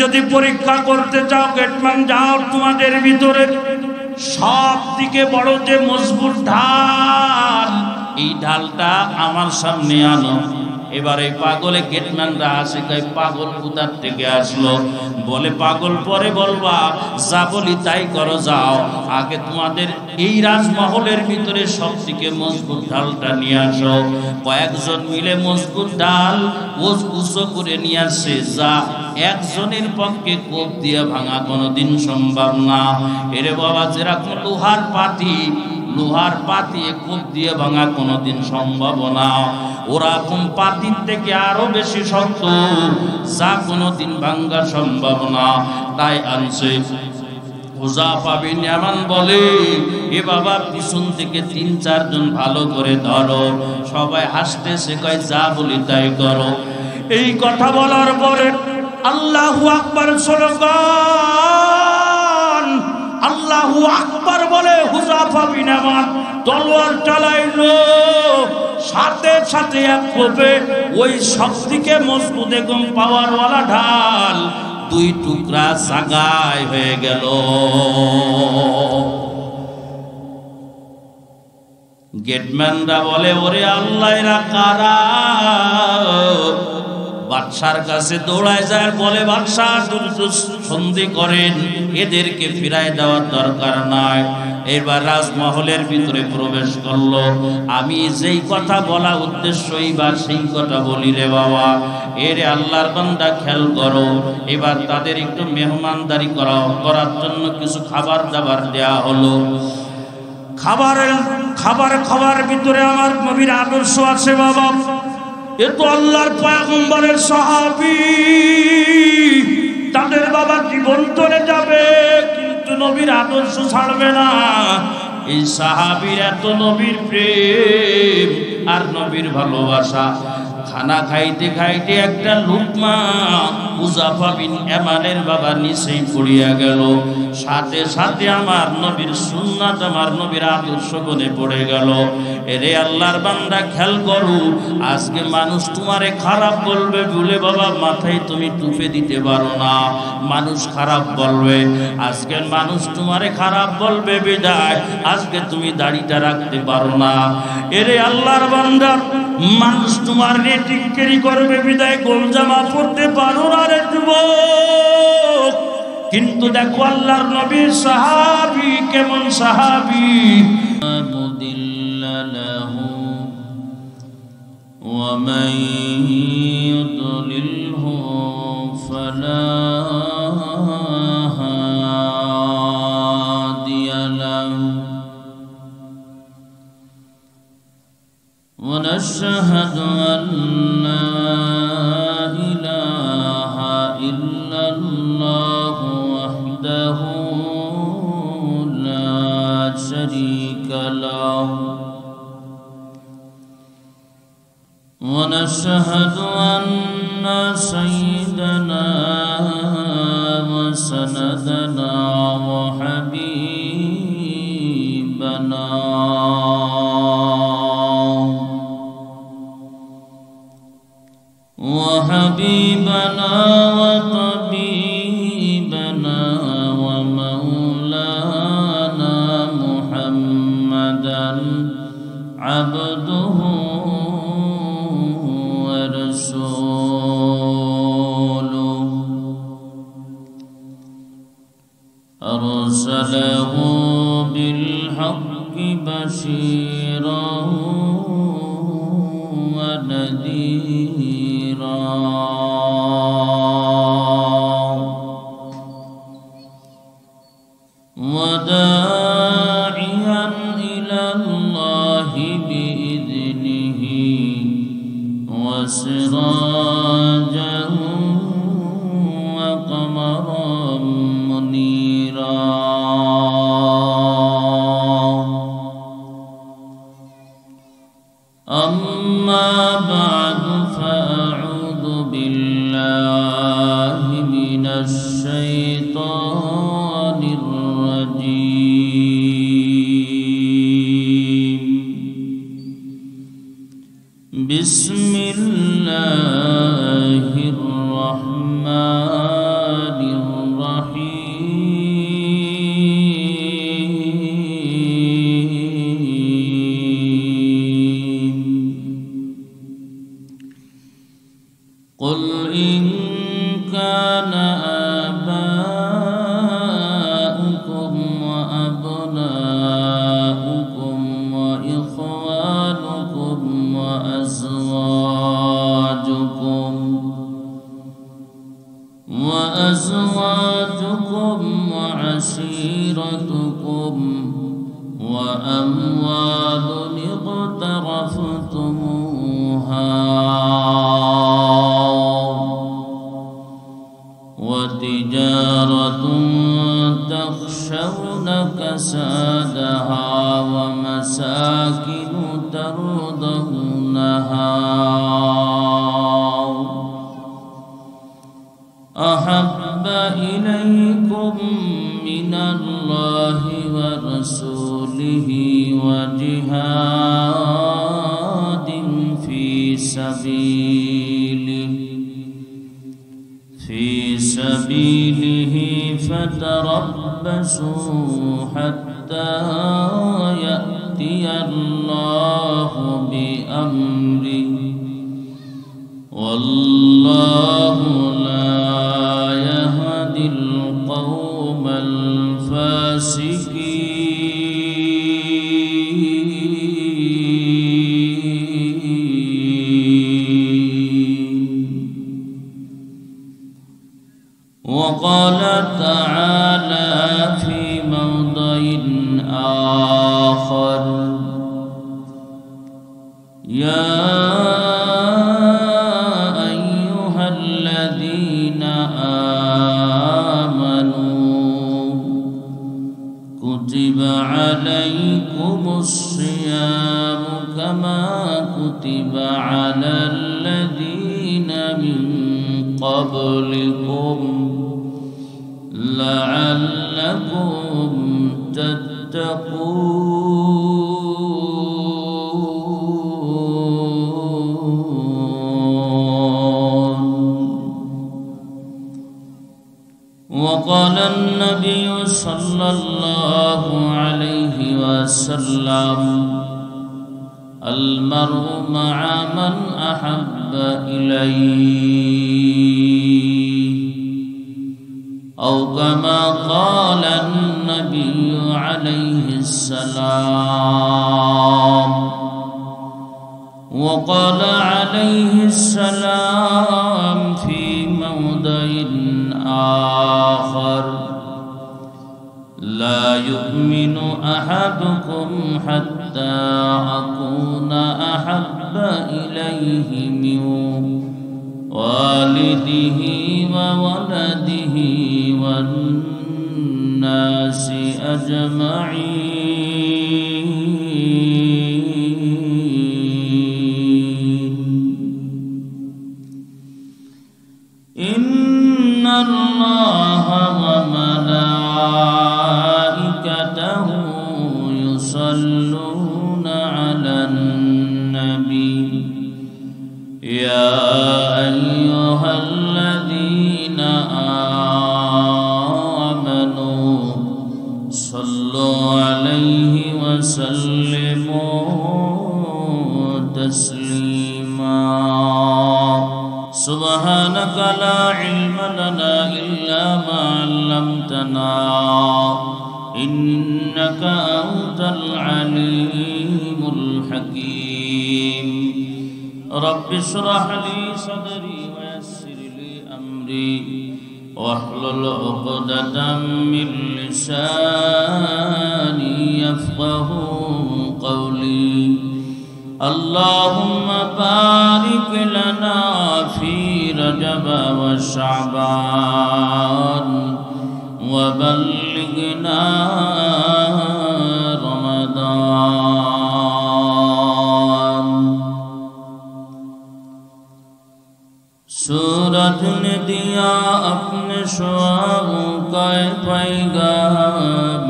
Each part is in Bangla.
যদি পরীক্ষা করতে চাও গেটম্যান যাও, তোমাদের ভিতরে সব থেকে বড় যে মজবুত ঢাল, এই ঢালটা আমার সামনে আনো। এবার এই পাগলে গেটম্যানরা আসে, কয় পাগল কোথার থেকে আসলো? বলে পাগল পরে বলবা, যা বলি তাই করো, যাও আগে তোমাদের এই রাজমহলের ভিতরে সব থেকে মজবুত ঢালটা নিয়ে আসো। কয়েকজন মিলে মজবুত ঢাল উঁচু করে নিয়ে আসে। যা একজনের পক্ষে কোপ দিয়ে ভাঙা কোনোদিন সম্ভব না। এরে বাবা, যেরকম লোহার পাতি কোপ দিয়ে ভাঙা কোনোদিন সম্ভব না, ওরকম পাতির থেকে আরো বেশি শক্ত, যা কোনোদিন ভাঙা সম্ভব না। তাই আনছে। হুযায়ফা বিন ইয়ামান বলে, এ বাবা পিছন থেকে ৩-৪ জন ভালো করে ধরো। সবাই হাসতেছে, কয় যা বলি তাই করো। এই কথা বলার পরে আল্লাহু আকবার স্লোগান, আল্লাহু আকবার বলে হুযায়ফা বিন ইয়ামান তলোয়ার চালাইলো। সাথে সাথে এক কোপে ওই সবথেকে মজবুত এবং পাওয়ারওয়ালা ঢাল 2 টুকরা জায়গায় হয়ে গেল। গেটম্যানরা বলে, ওরে আল্লাহ, এরা কারা? বাদশার কাছে দৌড়ায় যায়, বলে বাদশা সন্ধি করেন, এদেরকে ফিরায় দেওয়ার দরকার নাই। এবার রাজমহলের ভিতরে প্রবেশ করলো। আমি যেই কথা বলা উদ্দেশ্য, এইবার সেই কথা বলি রে বাবা। এরে আল্লাহর বান্দা খেয়াল করো। এবার তাদের একটু মেহমানদারি করার জন্য কিছু খাবার দাবার দেয়া হলো। খাবার ভিতরে আমার নবীর আদর্শ আছে বাবা। এ তো আল্লাহর পয়গম্বরের সাহাবী, তাদের বাবা জীবন চলে যাবে কিন্তু নবীর আদর্শ ছাড়বে না। এই সাহাবীর এত নবীর প্রেম আর নবীর ভালোবাসা। খানা খাইতে খাইতে একটা লুকমা হুযায়ফা বিন ইয়ামানের বাবা নিচেই পড়িয়া গেল। সাথে সাথে আমার নবীর সুন্নাত, আমার নবীর আদর্শ মনে পড়ে গেল। এরে আল্লাহর বান্দা খেয়াল করো, আজকে মানুষ তোমারে খারাপ বলবে বলে বাবা মাথায় তুমি টুপে দিতে পারো না, মানুষ খারাপ বলবে। আজকে মানুষ তোমারে খারাপ বলবে বিদায় আজকে তুমি দাড়িটা রাখতে পারো না। এরে আল্লাহর বান্দা, মানুষ তোমার টিক্কেরি করবে বিদায় গোল জামা পড়তে পারো না রে যুবক। কিন্তু দেখো আল্লাহর নবীর সাহাবী কেমন সাহাবী। মুদিল্লাহু ওয়া মান ইউদ্লিলহু ফালা হাদিয়া লাহু ওয়া নাশহাদু আল্লা ইলাহা ইল্লাল্লাহু ওয়াহদাহু লা শারীকা লাহু ওয়া নাশহাদু আন্না সাইয়্যিদানা ওয়া সানাদানা ওয়া হাবিবানা وحبيبنا وطبيبنا ومولانا محمدا عبده ورسوله أرسله بالحق بشيرا ونذيرا وداعيا إلى الله بإذنه وسراجا وقمرا منيرا أما بعد فأعوذ بالله من الشيطان الرجيم بسم الله الرحمن كان آباؤكم وأبناؤكم وإخوانكم وأزواجكم وعشيرتكم وأموال اقترفتموها وتجارة تخشون كسادها ومساكن ترضونها أحب إليكم من الله ورسوله وجهاد في سبيله فتربصوا حتى يأتي الله بأمره والله لا يهدي القوم الفاسقين وقال تعالى في موضع آخر يا أيها الذين آمنوا كتب عليكم الصيام كما كتب على الذين من قبلكم لعلكم تتقون. وقال النبي صلى الله عليه وسلم المرء مع من أحب إليه أو كما قال النبي عليه السلام. وقال عليه السلام في موضع آخر لا يؤمن أحدكم حتى أكون أحب إليه من والده وولده والناس أجمعين. إن الله وملائكته يصلون على النبي يا أيها الذين آمنوا صلوا عليه وسلموا تسليما. سبحانك لا علم لنا إلا ما علمتنا إنك أنت العليم الحكيم. رب اشرح لي صدري ويسر لي أمري واحلل عقدة من لساني يفقه قولي. اللهم بارك لنا في رجب وشعبان وبلغنا رمضان. सूरज ने दिया अपने ख्वाबों का पैगाम,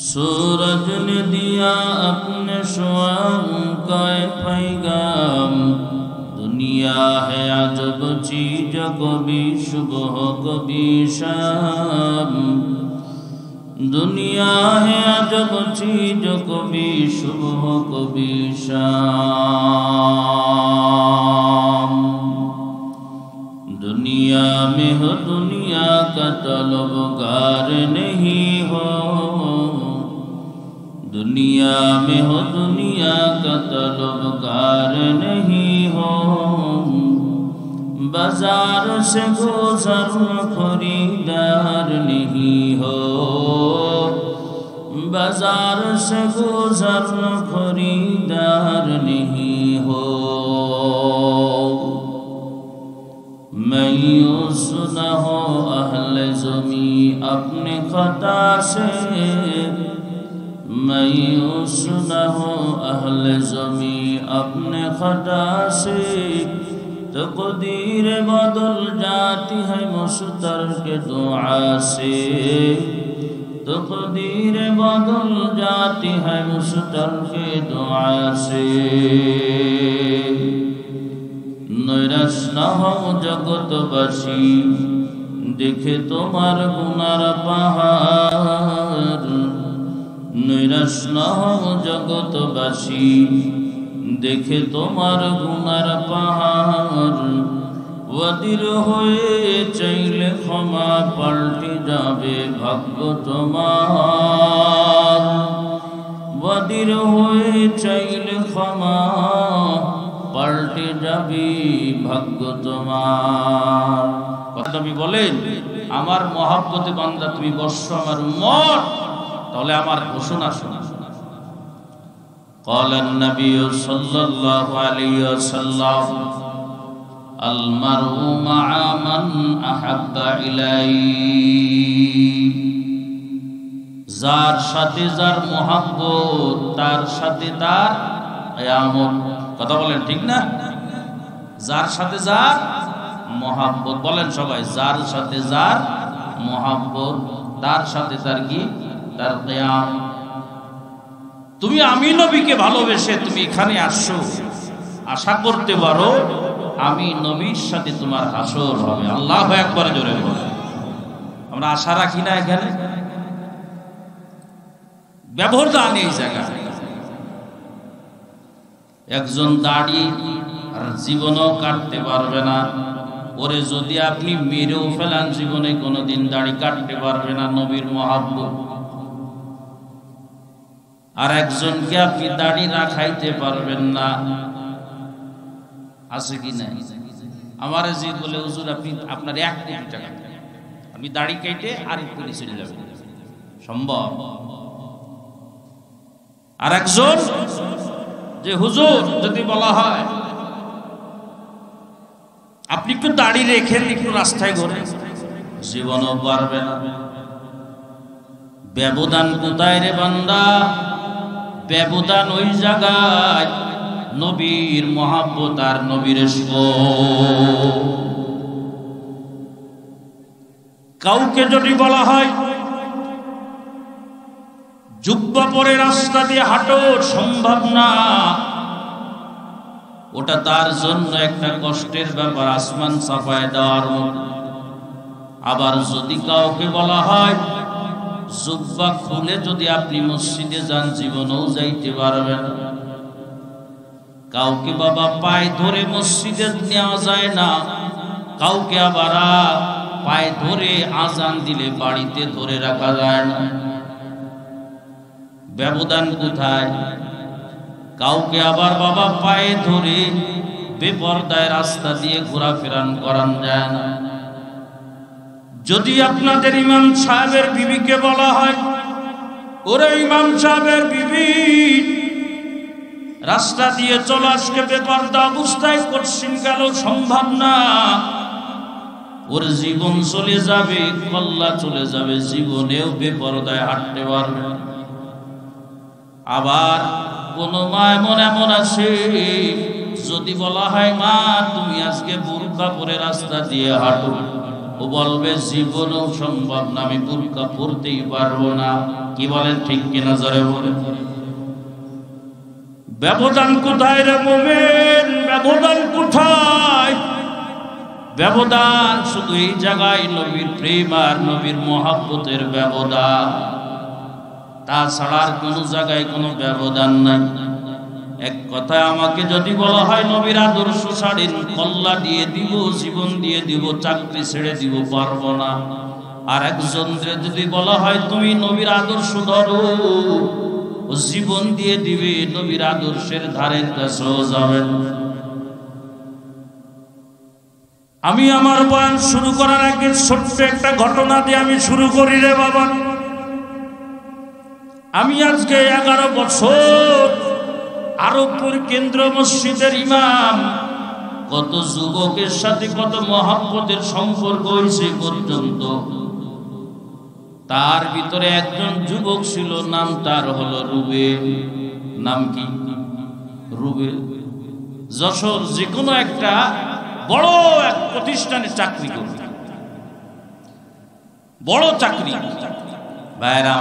सूरज ने दिया अपने ख्वाबों का पैगाम। दुनिया है अजब चीज, कभी सुबह कभी शाम। दुनिया है अजब चीज, कभी सुबह कभी शाम। दुनिया में हो दुनिया का तलबगार नहीं हो, दुनिया में हो दुनिया का तलबगार नहीं हो, बाजार से गुजर खरीदार नहीं हो, बाजार से गुजर खरीदार नहीं हो। मैं यूं सुना हो अहले ज़मी अपने खता से, मैं यूं सुना हो अहले ज़मी अपने खता से, तक़दीर बदल जाती है मुश्तर के दुआ से, तक़दीर बदल जाती है मुश्तर के दुआ से। नैराश न हो जगतबासी देखे तुम्हार गुनार पाहाड़, नैराश न हो जगतबासी देखे तुम्हार गुनार पाहाड़, वदिर हुए चाइले क्षमा पाल्टे जाबे भाग्य तुम्हार, वदिर हुए चाइले क्षमा পাল্টে যাবে ভাগ্য তোমার। কথা নবী বলেন, আমার মহব্বতে বান্দা তুমি বর্ষ আমার উম্মত, তাহলে আমার ঘোষণা শোনা। قال النبي صلى الله عليه وسلم المرء مع من احب اليه, যার সাথে যার মহব্বত তার সাথে তার কিয়ামত। কথা বলেন ঠিক না? যার সাথে যার মহব্বত, বলেন সবাই, যার সাথে যার মহব্বত তার সাথে তার কি? তার কিয়ামত। তুমি আমি নবীকে ভালোবেসে তুমি এখানে আসছো, আশা করতে পারো আমি নবীর সাথে তোমার হাসর হবে। আল্লাহু আকবার জোরে বলে। আমরা আশা রাখি না এখানে? ব্যবধান এই জায়গায়। একজন দাড়ি আর জীবনও কাটতে পারবে না, ওরে যদি আপনি মেরেও ফেলান জীবনে কোনোদিন দাড়ি কাটতে পারবে না, নবীর মহব্বত। আর একজনকে আপনি দাড়ি রাখাইতে পারবেন না, আছে কি না? আমার জি বলে হুজুর আপনি আপনার 1 কোটি টাকা, আপনি দাড়ি কেটে আর একটু চলে যাবেন, সম্ভব? আর একজন যে হুজুর যদি বলা হয় আপনি একটু দাড়ি রেখেন, একটু রাস্তায় ঘুরে, জীবনও পারবে না। ব্যবধান কোথায় রে বান্দা? ব্যবধান ওই জায়গায় নবীর মহব্বত আর নবীর ইশক। কাউকে যদি বলা হয় জুব্বা পরে রাস্তা দিয়ে হাঁটো, সম্ভব না, ওটা তার জন্য একটা কষ্টের ব্যাপার, আসমান চাপায় দেওয়ার মতো। আবার যদি কাউকে বলা হয় জুব্বা খুলে যদি আপনি মসজিদে যান জীবনেও যাইতে পারবেন। কাউকে বাবা পায়ে ধরে মসজিদে নেওয়া যায় না, কাউকে আবার পায়ে ধরে আজান দিলে বাড়িতে ধরে রাখা যায় না। ব্যবধান কোথায়? কাউকে আবার বাবা পায়ে ধরে বেপরদায় রাস্তা দিয়ে ঘোরাফেরা করান যায় না। যদি আপনাদের ইমাম সাহেবের বিবিকে বলা হয় ওরে ইমাম সাহেবের বিবি রাস্তা দিয়ে চলো, আজকে বেপরদা অবস্থায় করছেন, গেল, সম্ভব না, ওর জীবন চলে যাবে, কল্লা চলে যাবে, জীবনেও বেপরদায় হাঁটতে পারবে। আবার কোন মা এমন এমন আছে যদি বলা হয় মা তুমি আজকে বুরকা পরে রাস্তা দিয়ে হাঁটো, ও বলবে জীবনেও সম্ভব না, আমি বুরকা পরতেই পারবো না। কি বলেন ঠিক কিনা জোরে বলে? ব্যবধান কোথায় রে মুমিন? ব্যবধান কোথায়? ব্যবধান শুধু এই জায়গায়, নবীর প্রেম আর নবীর মহব্বতের ব্যবধান, তাছাড়া আর কোনো জায়গায় কোনো ব্যবধান নাই। এক কথায় আমাকে যদি বলা হয় নবীর আদর্শ ছাড়েন, কল্লা দিয়ে দিব, জীবন দিয়ে দিব, চাকরি ছেড়ে দিব, পারবো না। আর একজনকে যদি বলা হয় তুমি নবীর আদর্শ ধরো, জীবন দিয়ে দিবে, নবীর আদর্শের ধারের কাছেও যাবেন। আমি আমার বয়ান শুরু করার আগে ছোট্ট একটা ঘটনা দিয়ে আমি শুরু করি রে বাবা। আমি আজকে 11 বছর আরবপুর কেন্দ্র মসজিদের ইমাম। কত যুবকের সাথে কত মহব্বতের সম্পর্ক হয়েছে পর্যন্ত। তার ভিতরে একজন যুবক ছিল, নাম তার হলো রুবেল। নাম কি? রুবেল। যশোর যে কোনো একটা বড় এক প্রতিষ্ঠানে চাকরি করত, বড় চাকরি। ভাইরা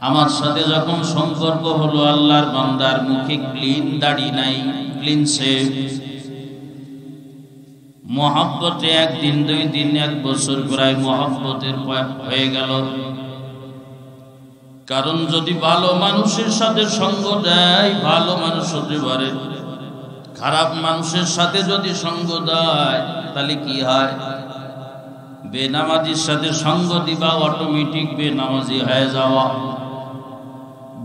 আমার সাথে যখন সম্পর্ক হলো, আল্লাহর বান্দার মুখে ক্লিন দাড়ি নাই, ক্লিন শেভ। মহব্বতে একদিন, 2 দিন, 1 বছর প্রায় মহব্বতের হয়ে গেল। কারণ যদি ভালো মানুষের সাথে সঙ্গ দেয়, ভালো মানুষ হতে পারে। খারাপ মানুষের সাথে যদি সঙ্গ দেয়, তাহলে কি হয়? বেনামাজির সাথে সঙ্গ দিবা, অটোমেটিক বেনামাজি হয়ে যাওয়া।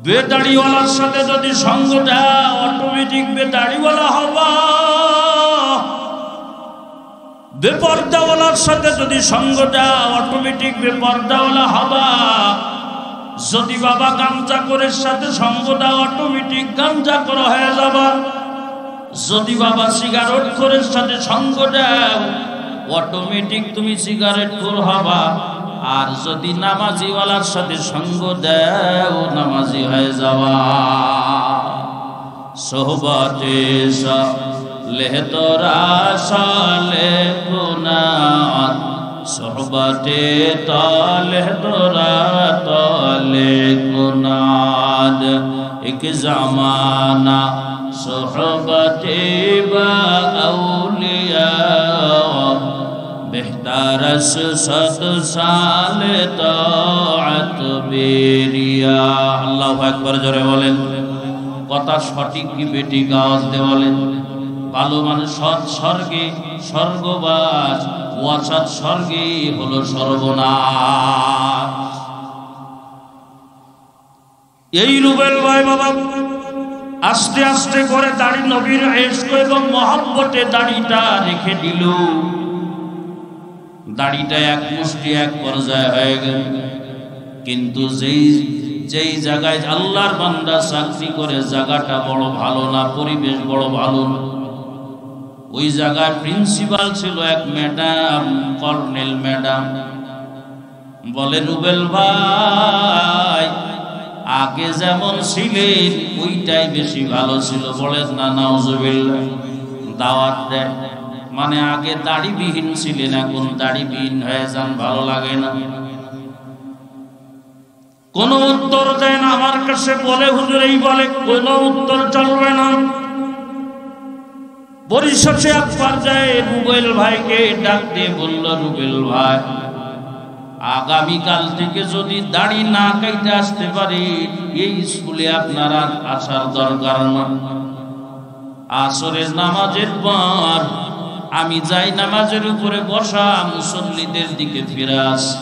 বেদাড়িওয়ালার সাথে যদি সঙ্গ দেয়, অটোমেটিক বেদাড়িওয়ালা হবা। বেপর্দাওয়ালার সাথে যদি সঙ্গ দেয়, অটোমেটিক বেপর্দাওয়ালা হবা। যদি বাবা গাঞ্জাখোরের সাথে সঙ্গ দেয়, অটোমেটিক গাঞ্জাখোর হয়ে যাবা। যদি বাবা সিগারেটখোরের সাথে সঙ্গ দাও, অটোমেটিক তুমি সিগারেটখোর হবা। আর যদি নামাজিওয়ালার সাথে সঙ্গ দাও, নামাজি হয়ে যাওয়া। সোহবতে সালেহ তোরা সালে গুনাহ, সোহবতে তালেহ তোরা তালে গুনাহ। এক জামানা সোহবতে বা আউলিয়া, বেহতারস 100 সাল তাআত বেরিয়া। আল্লাহু আকবার জোরে বলেন। কথা সঠিক কি বেঠিক? আওয়াজ দিয়ে বলেন। ভালো মানুষ সৎ স্বর্গে স্বর্গবাস, অসৎ স্বর্গে হলো সর্বনাশ। এই রুবেল ভাই বাবা আস্তে আস্তে করে দাড়ি, নবীর ইশক এবং মহব্বতে দাড়িটা রেখে দিল। দাড়িটা এক মুষ্টি, এক পর্যায়ে হয়ে গেল। কিন্তু যেই জায়গায় আল্লাহর বান্দা চাকরি করে, জায়গাটা বড় ভালো না, পরিবেশ বড় ভালো না। ওই জায়গায় প্রিন্সিপাল ছিল এক ম্যাডাম, কর্নেল ম্যাডাম। বলে রুবেল ভাই, আগে যেমন ছিলেন ওইটাই বেশি ভালো ছিল। বলেন না নাউজুবিল্লাহ। দাওয়াত দেয় মানে আগে দাড়িবিহীন ছিলেন, এখন দাড়িবিহীন হয়ে যান, ভালো লাগে না। কোন উত্তর দেন আমার কাছে, বলে হুজুর এই বলে, কোন উত্তর চলবে না। পরিশেষে এক পর্যায়ে রুবেল ভাইকে ডাক দিয়ে বলল, রুবেল ভাই, আগামীকাল থেকে যদি দাড়ি না কাইতে আসতে পারি, এই স্কুলে আপনারা আসার দরকার না। আসরের নামাজের পর আমি যাই নামাজের উপরে বসা, মুসল্লিদের দিকে ফিরে আসি।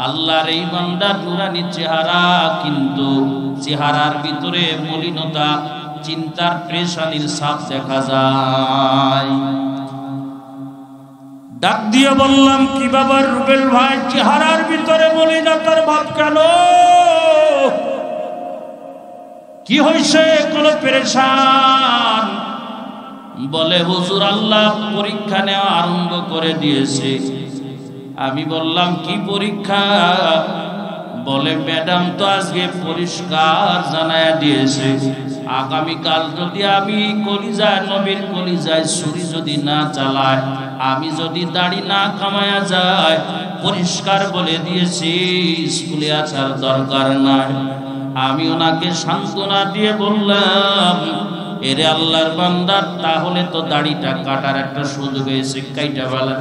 আল্লাহর এই বান্দা নুরানি চেহারা, কিন্তু চেহারার ভিতরে মলিনতা, চিন্তার পেরেশানির ছাপ দেখা যায়। ডাক দিয়ে বললাম, কি বাবা রুবেল ভাই, চেহারার ভিতরে মলিনতার ভাব কেন? কি হয়েছে? কোন পেরেশান? বলে হুজুর, আল্লাহ পরীক্ষা নেওয়া আরম্ভ করে দিয়েছে। আমি বললাম, কি পরীক্ষা? বলে ম্যাডাম তো আজকে পরিষ্কার জানায়া দিয়েছে, আগামীকাল যদি আমি কলিজায়, নবীর কলিজায় ছুরি যদি না চালায়, আমি যদি দাড়ি না কামায়া যায়, পরিষ্কার বলে দিয়েছি স্কুলে আসার দরকার নাই। আমি ওনাকে সান্ত্বনা দিয়ে বললাম, এরে আল্লাহর বান্দা, তাহলে তো দাড়িটা কাটার একটা সুযোগ হয়েছে, কাইটা বেলা।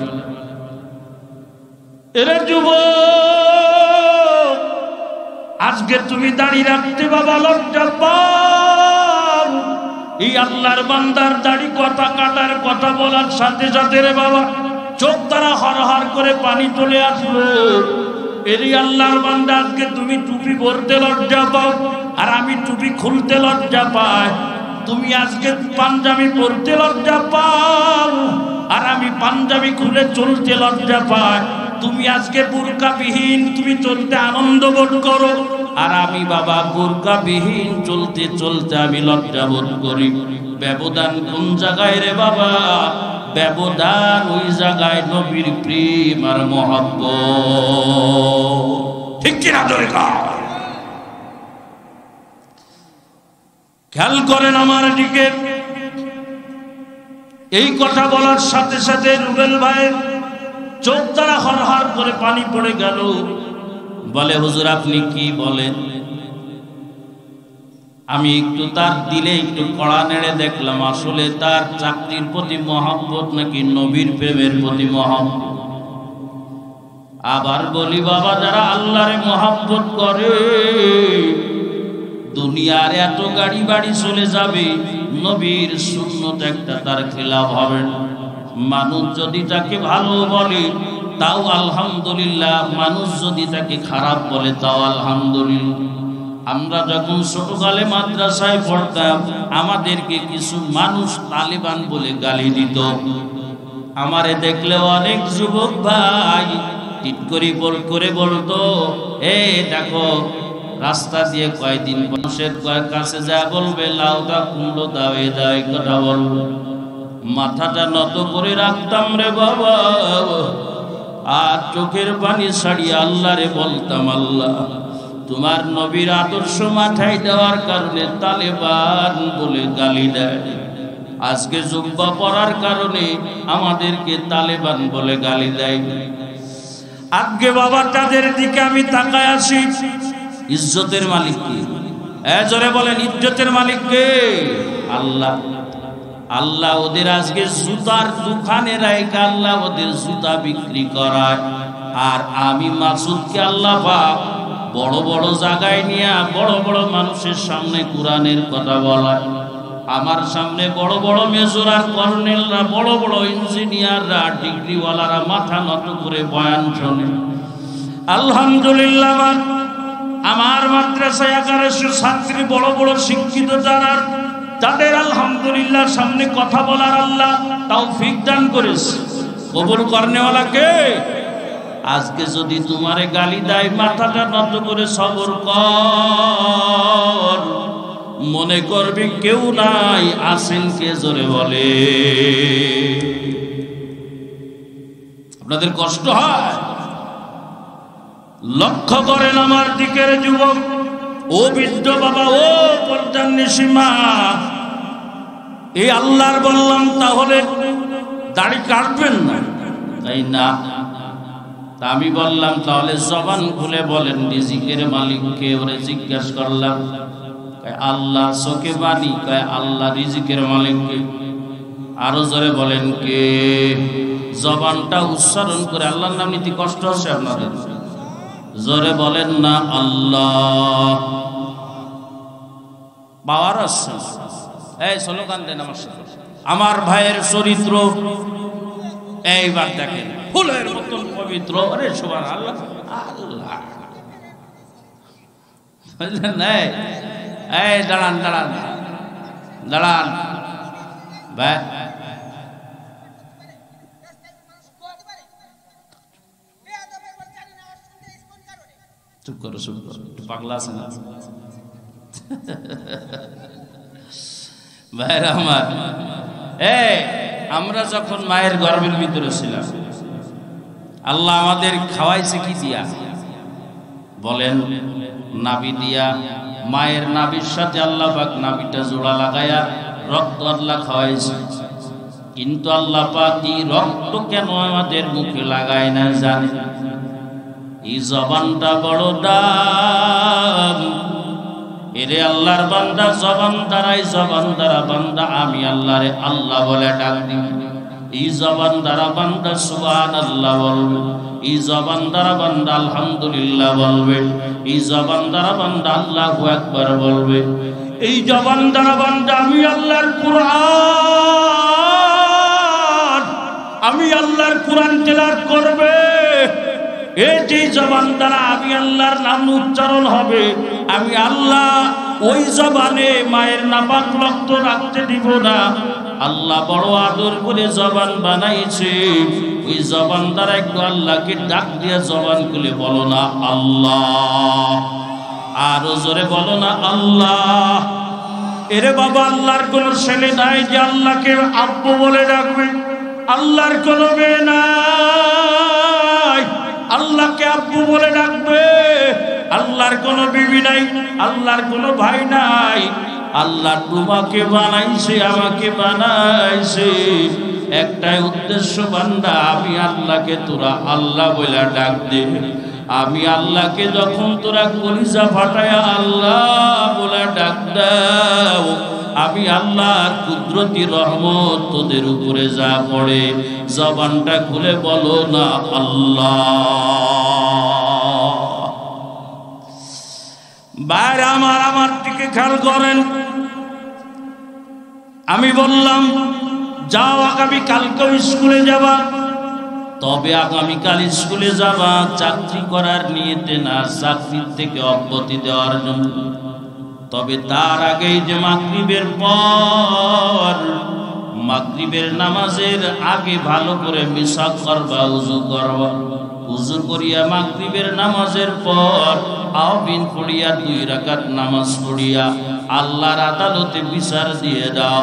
এরে যুবক, আজকে তুমি দাড়ি রাখতে বাবা লজ্জা পাও। এই আল্লাহর বান্দার দাড়ি কথা কাটার কথা বলার সাথে সাথে রে বাবা চোখ দ্বারা হরহর করে পানি চলে আসলো। এরই আল্লাহর বান্দা আজকে তুমি টুপি পরতে লজ্জা পাও আর আমি টুপি খুলতে লজ্জা পাই। তুমি আজকে পাঞ্জাবি পরতে লজ্জা পাও আর আমি পাঞ্জাবি খুলে চলতে লজ্জা পাই। তুমি আজকে বুরকাবিহীন তুমি চলতে আনন্দ বোধ করো আর আমি বাবা বুরকাবিহীন চলতে চলতে আমি লজ্জা বোধ করি। ব্যবধান কোন জায়গায় রে বাবা? ব্যবধান ওই জায়গায় নবীর প্রেম আর মহব্বত। ঠিক কিনা জোরে কও। খেয়াল করেন আমার দিকে। এই কথা বলার সাথে সাথে রুবেল ভাইয়ের চোখ দ্বারা হরহর করে পানি পড়ে গেল। বলে হুজুর আপনি কি বলেন? আমি একটু তার দিলে একটু কড়া নেড়ে দেখলাম আসলে তার চাকরির প্রতি মহব্বত নাকি নবীর প্রেমের প্রতি মহব্বত। আবার বলি বাবা যারা আল্লাহরে মহব্বত করে দুনিয়ার এত গাড়ি বাড়ি চলে যাবে নবীর সুন্নত একটা তার খেলাফ হবে না। মানুষ যদি তাকে ভালো বলে তাও আলহামদুলিল্লাহ, মানুষ যদি তাকে খারাপ বলে তাও আলহামদুলিল্লাহ। আমরা যখন ছোটকালে মাদ্রাসায় পড়তাম আমাদেরকে কিছু মানুষ তালেবান বলে গালি দিত। আমারে দেখলে অনেক যুবক ভাই টিট করে বলতো এ দেখো রাস্তা দিয়ে কয়দিন মানুষের কাছে যা বলবে লাউদা কুমড়ো দাও এ দাও এই কথা বলবো। মাথাটা নত করে রাখতাম রে বাবা আর চোখের পানি ছাড়িয়ে আল্লাহরে বলতাম আল্লাহ তোমার নবীর আদর্শ মাথায় দেওয়ার কারণে তালেবান বলে গালি দেয়। আজকে জুব্বা পরার কারণে আমাদেরকে তালেবান বলে গালি দেয়। আজকে বাবা তাদের দিকে আমি তাকায় আসি। ইজ্জতের মালিক কে? জোরে বলেন ইজ্জতের মালিক কে? আল্লাহ। আল্লাহ ওদের আজকে জুতার দোকানে রাখা আল্লাহ ওদের জুতা বিক্রি করায়। আর আমি মাসুদকে আল্লাহ পাক বড় বড় জায়গায় নিয়ে বড় বড় মানুষের সামনে কোরআনের কথা বলায়। আমার সামনে বড় বড় মেজর আর কর্নেলরা বড় বড় ইঞ্জিনিয়াররা ডিগ্রিওয়ালারা মাথা নত করে বয়ান শোনে। আলহামদুলিল্লাহ আমার মাদ্রাসায় 1100 ছাত্রী বড় বড় শিক্ষিত যারা তাদের আলহামদুলিল্লাহ সামনে কথা বলার আল্লাহ তৌফিক দান করেছে। কবুল করনেওয়ালা কে? আজকে যদি তোমারে গালি দেয় মাথাটা নত করে সবর কর, মনে করবি কেউ নাই আছেন কে? জোরে বলে। আপনাদের কষ্ট হয়? লক্ষ্য করেন আমার দিকের যুবক ও বৃদ্ধ বাবা ও পর্দার নিসীমা, এই আল্লাহর বললাম তাহলে দাড়ি কাটবেন না তাই না? তা আমি বললাম তাহলে জবান খুলে বলেন রিজিকের মালিক কে? ওরে জিজ্ঞাসা করলাম আল্লাহ। চোখে বাণী কয় আল্লাহ। রিজিকের মালিক কে? আরো জোরে বলেন কে? জবানটা উচ্চারণ করে আল্লাহর নাম নিতে কষ্ট হচ্ছে আপনাদের? জোরে বলেন না আল্লাহ। পাওয়ার আছে। এই স্লোগান দেন আমার সাথে। আমার ভাইয়ের চরিত্র এইবার দেখেন ফুলের মতন পবিত্র। আরে সুবহানাল্লাহ আল্লাহ। বুঝলেন না? এই দাঁড়ান দাঁড়ান দাঁড়ান ভাই, চুপ করো চুপ করো, পাগলা আছে না ভাইরা আমার। আমরা যখন মায়ের গর্ভের ভিতরে ছিলাম আল্লাহ আমাদের খাওয়াইছে কি দিয়া? বলেন নাভি দিয়া। মায়ের নাভির সাথে আল্লাহ পাক নাভিটা জোড়া লাগায়া রক্ত আল্লাহ খাওয়াইছে। কিন্তু আল্লাহ পাক এই রক্ত কেন আমাদের মুখে লাগায় না জানে? এই জবানটা বড় দাম। এরে আল্লাহর বান্দা জবান দ্বারা বান্দা আমি আল্লাহরে আল্লাহ বলে ডাক দিই। এই জবান দ্বারা বান্দা সুবহানাল্লাহ বলবে। এই জবান দ্বারা বান্দা আলহামদুলিল্লাহ বলবে। এই জবান দ্বারা বান্দা আল্লাহু আকবার বলবে। এই জবান দ্বারা বান্দা আমি আল্লাহর কুরআন, আমি আল্লাহর কুরআন তেলাওয়াত করবে। এই যে জবান দ্বারা আমি আল্লাহর নাম উচ্চারণ হবে, আমি আল্লাহ ওই জবানে মায়ের নাপাক রক্ত রাখতে দিব না। আল্লাহ বড় আদর করে জবান বানাইছে, ওই জবান দ্বারা একটু আল্লাহকে ডাক দিয়ে জবান খুলে বলো না আল্লাহ, আরো জোরে বলো না আল্লাহ। এরে বাবা, আল্লাহর কোন ছেলে নাই যে আল্লাহকে আব্বু বলে ডাকবে, আল্লাহর কোন মেয়ে নাই আল্লাহকে আব্বু বলে ডাকবে, আল্লাহর কোন বিবি নাই, আল্লাহর কোন ভাই নাই। আল্লাহ তোমাকে বানাইছে, আমাকে বানাইছে, একটাই উদ্দেশ্য বান্দা আমি আল্লাহকে তোরা আল্লাহ বলে ডাক দে। আমি আল্লাহকে যখন তোরা কলিজা ফাটায়া আল্লাহ বলে ডাক দাও, আমি আল্লাহর কুদরতি রহমত তোদের উপরে যা পড়ে, জবানটা খুলে বলো না আল্লাহ। বাইরে আমার দিকে খেয়াল করেন। আমি বললাম যাও আগামী কালকেও স্কুলে যাবা, তবে আগামীকাল স্কুলে যাবা চাকরি করার নিয়তে না, চাকরির থেকে অব্যাহতি দেওয়ার জন্য। তবে তার আগেই যে মাগরিবের পর, মাগরিবের নামাজের আগে ভালো করে মিসাক করবা, উযু করবা। উযু করিয়া মাগরিবের নামাজের পর আওবিন পড়িয়া 2 রাকাত নামাজ পড়িয়া আল্লাহর আদালতে বিচার দিয়ে দাও।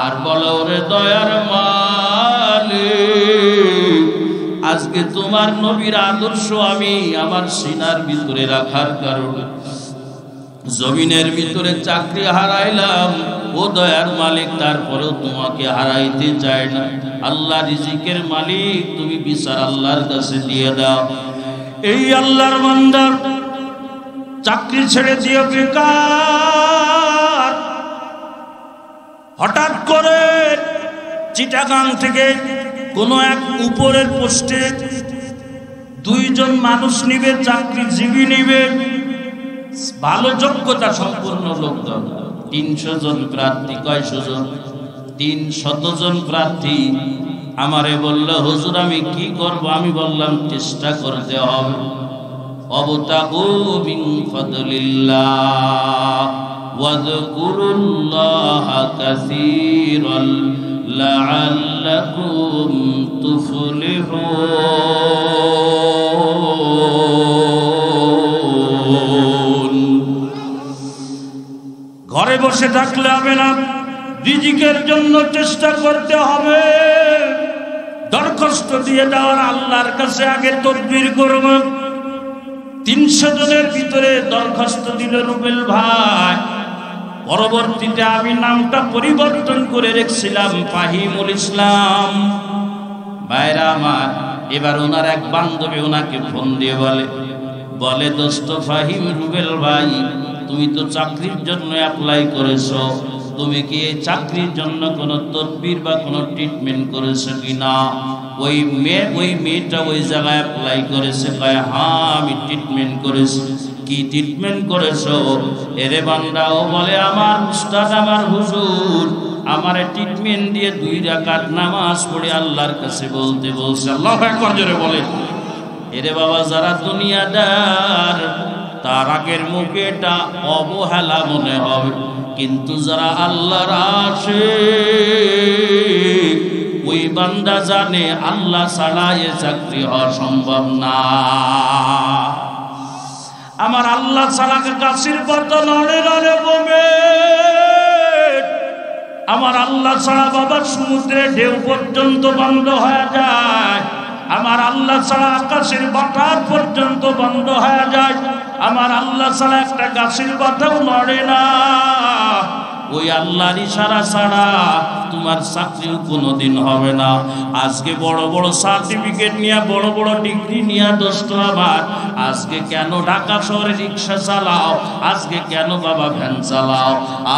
আর বলো রে দয়ার মালিক, আজকে তোমার নবীর আদর্শ আমি আমার সিনার ভিতরে রাখার কারণে জমিনের ভিতরে চাকরি হারাইলাম। ও দয়ার মালিক, তারপরেও তোমাকে হারাইতে চাই না। আল্লাহ রিজিকের মালিক, তুমি বিচার আল্লাহর কাছে দিয়ে দাও। এই আল্লাহর বান্দা চাকরি ছেড়ে দিও বেকার। হঠাৎ করে চিটাগাং থেকে কোন এক উপরের পোস্টে 2 জন মানুষ নিবে, চাকরিজীবী নিবে, ভালো যোগ্যতা সম্পূর্ণ লোক। 300 জন প্রার্থী, কয়শো জন? 300 জন প্রার্থী। আমারে বলল হুজুর আমি কি করব? আমি বললাম চেষ্টা করতে হবে। অবতাগু মিন ফাদলিল্লাহ ওয়াযকুরুল্লাহা কাসীরান লাআল্লাকুম তুফলিহুন। ঘরে বসে থাকলে হবে না, রিজিকের জন্য চেষ্টা করতে হবে। দরখাস্ত দিয়ে দেওয়ার আল্লাহর কাছে আগে তদবির করব। 300 জনের ভিতরে দরখাস্ত দিল রুবেল ভাই। পরবর্তীতে আমি নামটা পরিবর্তন করে রেখেছিলাম ফাহিমুল ইসলাম। ভাইরা আমার, এবার ওনার এক বান্ধবী ওনাকে ফোন দিয়ে বলে দোস্ত ফাহিম, রুবেল ভাই তুমি তো চাকরির জন্য অ্যাপ্লাই করেছো, তুমি কি এই চাকরির জন্য কোনো তদবির বা কোনো ট্রিটমেন্ট করেছো কিনা? ওই মেয়েটা ওই জায়গায় অ্যাপ্লাই করেছে, কয় হ্যাঁ আমি ট্রিটমেন্ট করেছি। কি ট্রিটমেন্ট করেছো? এরে বান্দা ও বলে আমার উস্তাদ, আমার হুজুর আমারে ট্রিটমেন্ট দিয়ে 2 রাকাত নামাজ পড়ে আল্লাহর কাছে বলতে বলছে। আল্লাহু আকবার জোরে বলে। এরে বাবা, যারা দুনিয়াদার তার আগের মুখে এটা অবহেলা মনে হবে, কিন্তু যারা আল্লাহর আশিক ওই বান্দা জানে আল্লাহ ছাড়া এ চাকরি হওয়া সম্ভব না। আমার আল্লাহ ছাড়া গাছের পাতা নড়ে নড়ে ববে, আমার আল্লাহ ছাড়া বাবা সমুদ্রের ঢেউ পর্যন্ত বন্ধ হয়ে যায়, আমার আল্লাহ ছাড়া আকাশের বাতাস পর্যন্ত বন্ধ হয়ে যায়, আমার আল্লাহ ছাড়া একটা গাছের পাতাও নড়ে না। ওই আল্লাহর ইশারা ছাড়া তোমার চাকরিও কোনোদিন হবে না। আজকে বড় বড় সার্টিফিকেট নিয়ে, বড় বড় ডিগ্রি নিয়ে দোস্ত আমার আজকে কেন ঢাকা শহরে রিক্সা চালাও, আজকে কেন বাবা ভ্যান চালাও,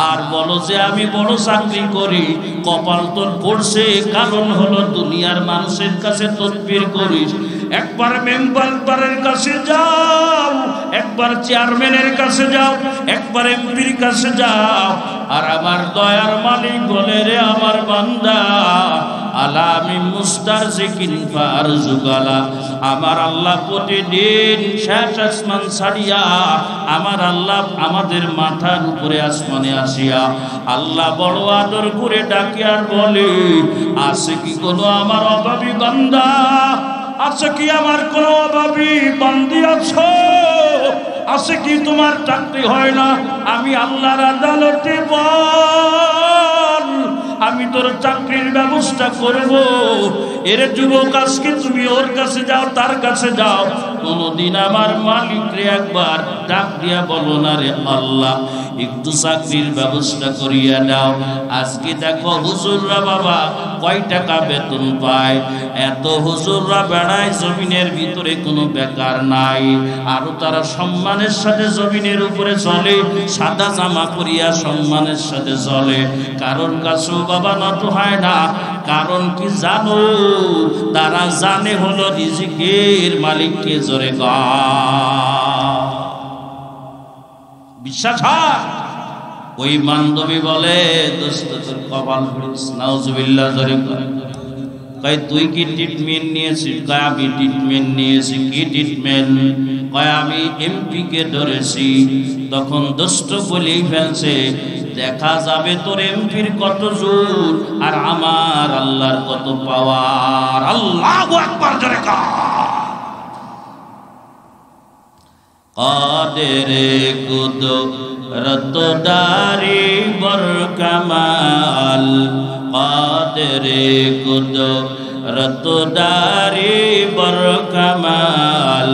আর বলো যে আমি বড় চাকরি করি। কপাল তোর পড়ছে, কারণ হলো দুনিয়ার মানুষের কাছে তদবির করিস, একবার মেম্বারের কাছে যাও, একবার চেয়ারম্যানের কাছে যাও, একবার এমপির কাছে যাও, আর আমার দয়ার মালিক বলে রে আমার বান্দা আলামি মুস্তারজিকিন ফারজুকালা, আমার আল্লাহ প্রতিদিন শেষ আসমান ছাড়িয়া আমার আল্লাহ আমাদের মাথার উপরে আসমানে আসিয়া আল্লাহ বড় আদর করে ডাকে আর বলে, আছে কি কোনো আমার অভাবী বান্দা, আছে কি আমার কোনো অভাবী বান্দি আছো, আছে কি তোমার চাকরি হয় না, আমি আল্লাহর আদালতে বল, আমি তোর চাকরির ব্যবস্থা করব। এর যুবক আজকে তুমি ওর কাছে যাও, তার কাছে যাও, কোনদিন আমার মালিকরে একবার ডাক দিয়া বলো না রে আল্লাহ একটু চাকরির ব্যবস্থা করিয়া দাও। আজকে দেখো হুজুররা বাবা কয় টাকা বেতন পায়, এত হুজুররা বেড়ায়, জমিনের ভিতরে কোনো বেকার নাই, আরো তারা সম্মানের সাথে জমিনের উপরে চলে, সাদা জামা পরিয়া সম্মানের সাথে চলে, কারণ কাছেও বাবা নত হয় না। কারণ কি জানো? তারা জানে হলো রিজিকের মালিককে জোরে গা বিশ্বাস হয়। ওই বান্ধবী বলে দোস্ত তোর কপাল পুরুষ, নাউজুবিল্লাহ জোরে কয় তুই কি ট্রিটমেন্ট নিয়েছিস? কয় আমি ট্রিটমেন্ট নিয়েছি। কি ট্রিটমেন্ট? কয় আমি এমপি কে ধরেছি। তখন দোস্ত বলেই ফেলছে, দেখা যাবে তোর এমপির কত জোর আর আমার আল্লাহর কত পাওয়ার। আল্লাহু আকবার জোরে কর। কাদেরে কুদরত দারি বর কামাল, কাদেরে কুদরত দারি বর কামাল,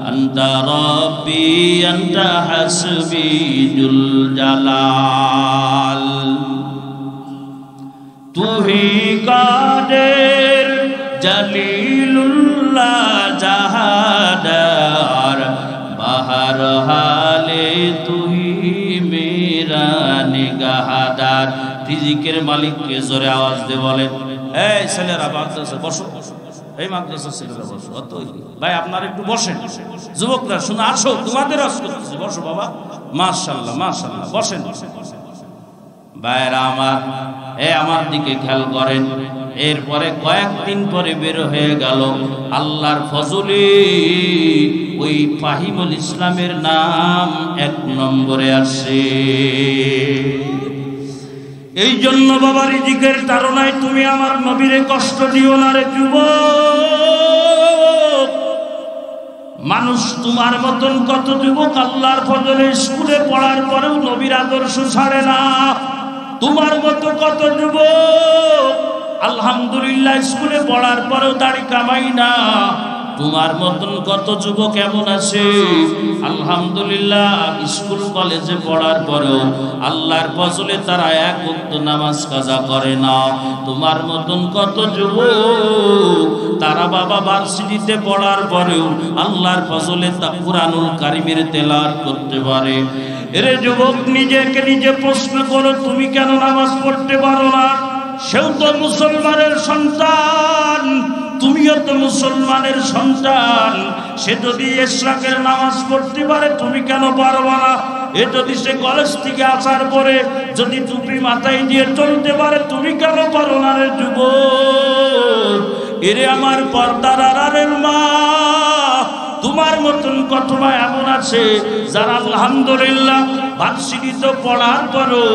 আনতা রব্বি আনতা হাসবি জুল জালাল। তুহি কাদের জলিলুল্লাহ জাহাদার, বাহার হালে তুহি মেরা নিগাহদার। রিজিকের মালিককে জোরে আওয়াজ দিয়ে বলেন, এই ছেলেরা মাদ্রাসা বসো, এই মাদ্রাসা ছেলেরা বসো। ভাই আপনারা একটু বসেন, যুবকরা শুনে আসো, তোমাদের আওয়াজ করতেছি, বসো বাবা। মাশাআল্লাহ মাশাআল্লাহ, বসেন। ভাইরা আমার, আমার দিকে খেয়াল করেন। এরপরে কয়েকদিন পরে বের হয়ে গেল, আল্লাহর ফজলে ওই ফাহিমুল ইসলামের নাম 1 নম্বরে আসে। এই জন্য বাবা রিজিকের তাড়নায় তুমি আমার নবীরে কষ্ট দিও না রে যুবক। মানুষ তোমার মতন কত যুবক আল্লাহর ফজলে স্কুলে পড়ার পরেও নবীর আদর্শ ছাড়ে না। তোমার মতো কত যুবক আলহামদুলিল্লাহ স্কুলে পড়ার পরেও দাড়ি কামাই না। তোমার মতন কত যুবক এমন আছে আলহামদুলিল্লাহ স্কুল কলেজে পড়ার পরেও আল্লাহর ফজলে তারা এক ওয়াক্ত নামাজ কাজা করে না। তোমার মতন কত যুবক তারা বাবা ভার্সিটিতে পড়ার পরেও আল্লাহর ফজলে তা কুরআনুল কারীমের তেলাওয়াত করতে পারে। এরে যুবক, নিজেকে নিজে প্রশ্ন করো, তুমি কেন নামাজ পড়তে পারো না? সেও তো মুসলমানের সন্তান, তুমিও তো মুসলমানের সন্তান। সে যদি ইশরাকের নামাজ পড়তে পারে, তুমি কেন পারবা না? এ যদি সে কলেজ থেকে আসার পরে যদি টুপি মাথায় দিয়ে চলতে পারে, তুমি কেন পারো না রে যুবক? এরে আমার পর্দার আড়ালের মা, তোমার মতন কত মা এমন আছে যারা আলহামদুলিল্লাহ ভার্সিটিতে পড়ার পরও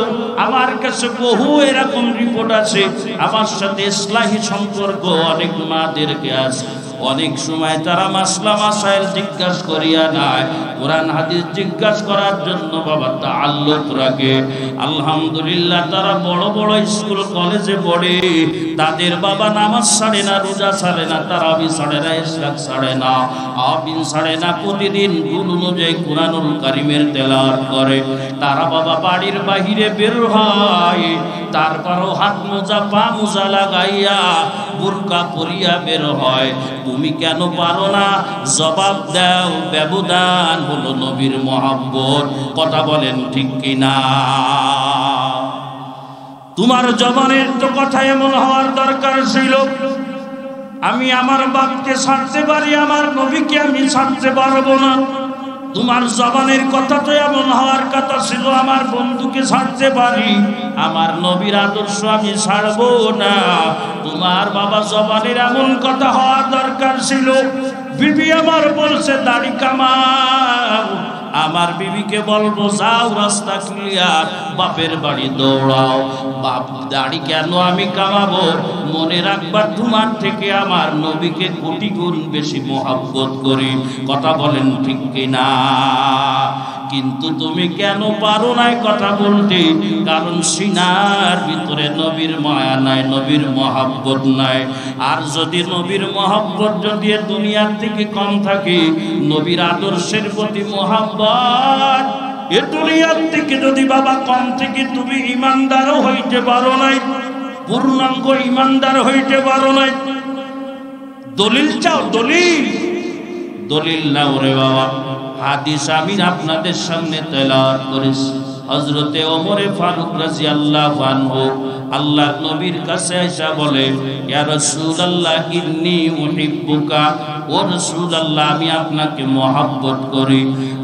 আমার কাছে বহু এরকম রিপোর্ট আছে, আমার সাথে ইসলাহি সম্পর্ক অনেক মাদেরকে আছে। অনেক সময় তারা মাসলা মাসাইল জিজ্ঞাসা করিয়া নাই, কোরআন হাদিস জিজ্ঞাসা করার জন্য বাবা তাআল্লুক রাখে। আলহামদুলিল্লাহ তারা বড় বড় স্কুল কলেজে পড়ে, তাদের বাবা নামাজ ছাড়ে না, রোজা ছাড়ে না, তারাবি ছাড়ে না, ইশরাক ছাড়ে না, আবিন ছাড়ে না, প্রতিদিন গুণ অনুযায়ী কুরআনুল কারীমের তেলাওয়াত করে। তারা বাবা বাড়ির বাহিরে বের হয়, তারপরও হাত মোজা পা মোজা লাগাইয়া বুরকা পরিয়া বের হয়। তুমি কেন পারো না? জবাব দাও, ব্যবধান হলো নবীর মহব্বত। কথা বলেন ঠিক কিনা? তোমার জবানের তো কথা এমন হওয়ার দরকার ছিল, আমি আমার বাপকে ছাড়তে পারি, আমার নবীকে আমি ছাড়তে পারবো না। তোমার জবানের কথা তো এমন হওয়ার কথা ছিল, আমার বন্ধুকে ছাড়তে পারি, আমার নবীর আদর্শ আমি ছাড়বো না। তোমার বাবা জবানের এমন কথা হওয়ার দরকার ছিল। বিবি আমার বলছে দাড়ি কামাও, আমার বিবিকে বলবো যাও রাস্তা ক্লিয়ার, বাপের বাড়ি দৌড়াও। বাপ দাড়ি কেন আমি কামাবো? মনে রাখবা তোমার থেকে আমার নবীকে কোটি গুণ বেশি মহব্বত করি। কথা বলেন ঠিক কিনা? কিন্তু তুমি কেন পারো না কথা বলতে? কারণ সিনার ভিতরে নবীর মায়া নাই, নবীর মহব্বত নাই। আর যদি নবীর মহব্বত যদি দুনিয়ার থেকে কম থাকে, নবীর আদর্শের প্রতি মহব্বত এ দুনিয়ার থেকে যদি বাবা কম থেকে, তুমি ইমানদারও হইতে পারো নাই, পূর্ণাঙ্গ ইমানদার হইতে পারো নাই। দলিল চাও? দলিল দলিল নাও রে বাবা। হাদিস আমি আপনাদের সামনে তেলাওয়াত করেছি। হযরতে ওমর ফারুক রাদিয়াল্লাহু আনহু আল্লাহর নবীর কাছে এসে বলে, ইয়া রাসূলুল্লাহ ইন্নী উহিব্বুকা, ও রাসূলুল্লাহ আমি আপনাকে মহব্বত করি।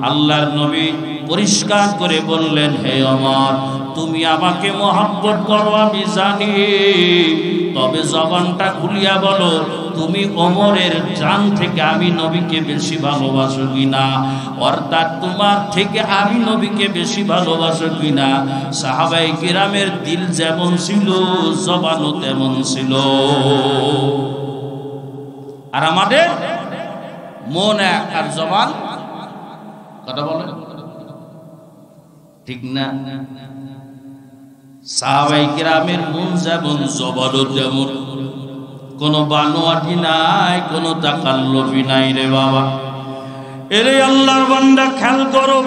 আল্লাহর নবী পরিষ্কার করে বললেন, হে ওমর তুমি আমাকে মহব্বত করো আমি জানি, তবে জবানটা খুলিয়া বলো তুমি ওমরের জান থেকে আমি নবীকে বেশি ভালোবাসো কিনা, অর্থাৎ তোমার থেকে আমি নবীকে বেশি ভালোবাসো কিনা। সাহাবায়ে কিরামের দিল যেমন ছিল জবানও তেমন ছিল। আর আমাদের মন এক আর জবান, কথা বলে ঠিক না? সাহাবায়ে কিরামের মন যেমন জবানও তেমন। কোনো বানোয়াটি নাই, কোনো তাকাল্লুফি নাই রে বাবা। এরে আল্লাহর বান্দা খেয়াল করো,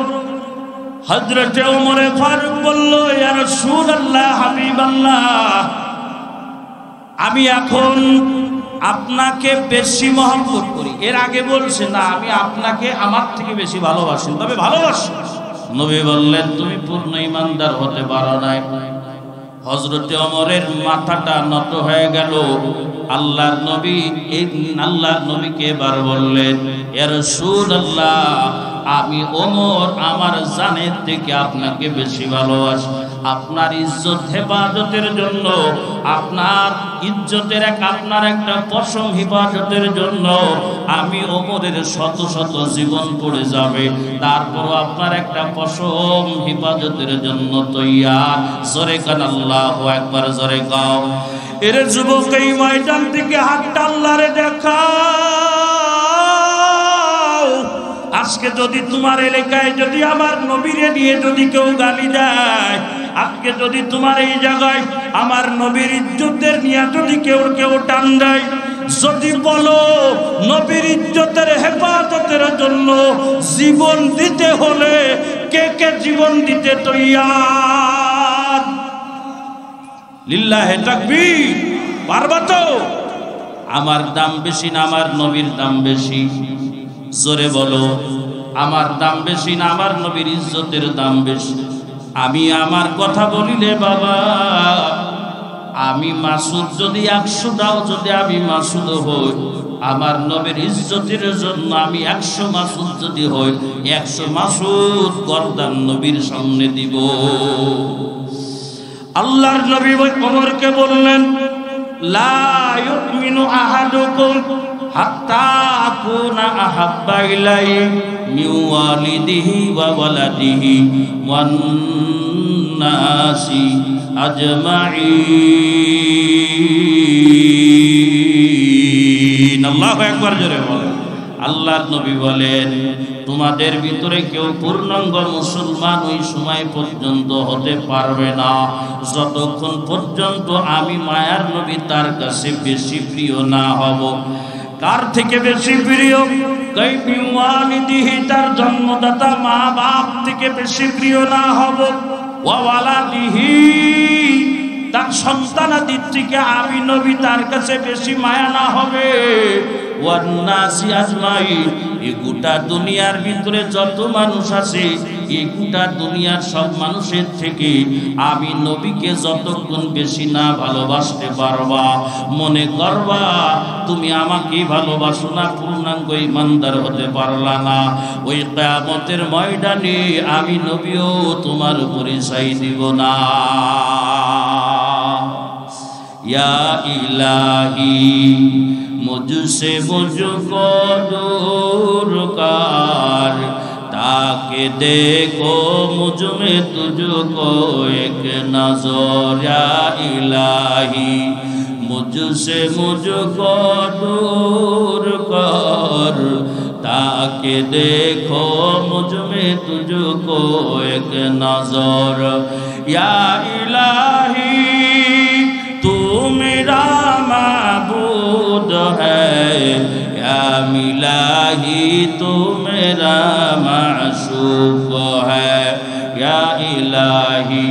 হযরতে ওমর ফারুক বলল, ইয়া রাসূলুল্লাহ হাবিবাল্লাহ আমি এখন আপনাকে বেশি মহব্বত করি। এর আগে বলছে না আমি আপনাকে আমার থেকে বেশি ভালোবাসি, তবে ভালোবাসি। নবী বললেন তুমি পূর্ণ ঈমানদার হতে পারো নাই। হযরতে ওমরের মাথাটা নত হয়ে গেল। আল্লাহর নবীকে এবার বললেন, ইয়া রাসূলুল্লাহ আমি ওমর আমার জানের থেকে আপনাকে বেশি ভালোবাসি। আপনার ইজ্জত হেফাজতের জন্য, আপনার ইজ্জতের আপনার একটা পশম হেফাজতের জন্য আমি ওমরের শত শত জীবন পড়ে যাবে, তারপরও আপনার একটা পশম হেফাজতের জন্য তৈয়ার। জোরে কান আল্লাহু আকবার, জোরে গাও। এর যুবক এই ময়দান থেকে হাতটা আল্লাহরে দেখাও। আজকে যদি তোমার এলাকায় যদি আমার নবীরে নিয়ে যদি কেউ গালি দেয়, আজকে যদি তোমার এই জায়গায় আমার নবীর ইজ্জতের নিয়ে যদি কেউ টান দেয়, যদি বলো নবীর ইজ্জতের হেফাজতের জন্য জীবন দিতে হলে কে কে জীবন দিতে তৈয়ার? লিল্লাহে তাকবীর। পারবা তো? আমার দাম বেশি না আমার নবীর দাম বেশি? জোরে বলো, আমার দাম বেশি না আমার নবীর ইজ্জতের দাম বেশি? আমি আমার কথা বলিলে বাবা, আমি মাসুদ যদি 100টাও যদি আমি মাসুদ হই, আমার নবীর ইজ্জতের জন্য আমি 100 মাসুদ যদি হই, 100 মাসুদ গর্দান নবীর সামনে দিব। আল্লাহর নবী ওমরকে বললেন, লা ইউমিনু আহাদুকুম হাত্তা আকুনা আহাব্বা ইলাইহি মিন ওয়ালিদিহি ওয়া ওয়ালাদিহি ওয়ান নাসি আজমাইন। আল্লাহু আকবার, জোরে বলেন। আল্লাহর নবী বলেন, তোমাদের ভিতরে কেউ পূর্ণাঙ্গ মুসলমান ওই সময় পর্যন্ত হতে পারবে না যতক্ষণ পর্যন্ত আমি মায়ার নবী তার কাছে বেশি প্রিয় না হব। কার থেকে বেশি প্রিয়? কাইবিওয়ালিদিহি, তার জন্মদাতা মা বাপ থেকে বেশি প্রিয় না হব। ওয়া ওয়ালাদিহি, তার সন্তানাদির থেকে আমি নবী তার কাছে বেশি মায়া না হবে। ওয়ান নাসি আজমাইন, এই গোটা দুনিয়ার ভিতরে যত মানুষ আছে, এই গোটা দুনিয়ার সব মানুষের থেকে আমি নবীকে যতক্ষণ বেশি না ভালোবাসতে পারবা, মনে করবা তুমি আমাকে ভালোবাসো না, পূর্ণাঙ্গ ঈমানদার হতে পারলা না। ওই কিয়ামতের ময়দানে আমি নবীও তোমার পরিচয় দিব না। या इलाही मुझसे मुझको दूर कर, ताकि देखो मुझ में तुझको एक नजर। या इलाही मुझसे मुझको दूर कर, ताकि देखो मुझ में तुझको एक नजर। या इलाही तू मेरा माबूद है, या इलाही तू मेरा माशूक है। या इलाही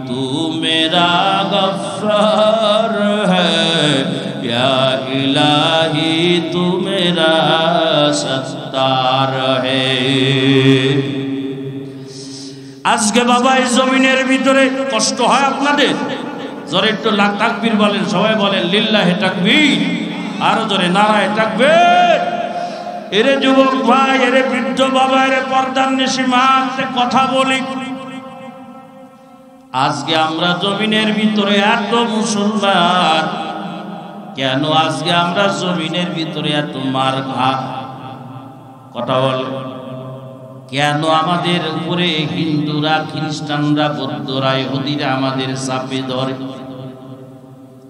तू मेरा गफ्फार है, या इलाही तू मेरा सत्तार है। আজকে বাবা এই জমিনের ভিতরে কষ্ট হয় আপনাদের? জোরে একটু তাকবীর বলেন, সবাই বলেন লিল্লাহি তাকবীর, আরো জোরে নারায়ে তাকবীর। এরে যুবক ভাই, এরে বৃদ্ধ বাবা, এরে পর্দার নিশি মা, কথা বলি, আজকে আমরা জমিনের ভিতরে এত মুসলমান কেন? আজকে আমরা জমিনের ভিতরে এত মার ঘা, কথা বল কেন? আমাদের উপরে হিন্দুরা, খ্রিস্টানরা, বৌদ্ধরা, ইহুদিরা আমাদের চাপে ধরে।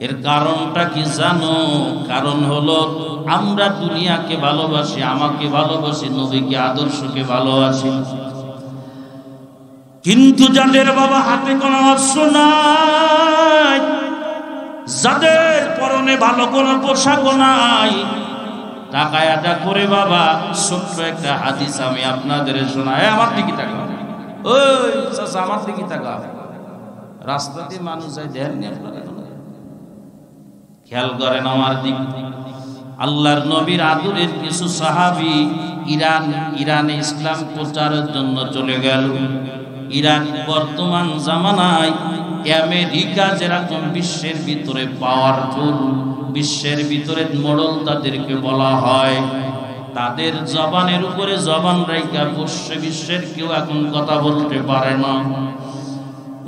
এর কারণটা কি জানো? কারণ হলো আমরা দুনিয়াকে ভালোবাসি, আমাকে ভালোবাসি, নবীকে আদর্শকে ভালোবাসি, কিন্তু যাদের বাবা হাতে কোনো অস্ত্র নাই, যাদের পরনে ভালো কোনো পোশাক নাই, টাকায় আদা করে বাবা, ছোট্ট একটা হাদিস আমি আপনাদের শোনাই। আমার দিকে টাকা, ওই চাচা আমার দিকে টাকা, রাস্তাতে মানুষ যায় দেন নি আপনারা, খেয়াল করেন আমার দিক। আল্লাহর নবীর আদরের কিছু সাহাবী ইরানে ইসলাম প্রচারের জন্য চলে গেল। ইরান বর্তমান জামানায় আমেরিকা যেরকম বিশ্বের ভিতরে পাওয়ারফুল, বিশ্বের ভিতরে মোড়ল তাদেরকে বলা হয়, তাদের জবানের উপরে জবান রাইখা বিশ্বের কেউ এখন কথা বলতে পারে না।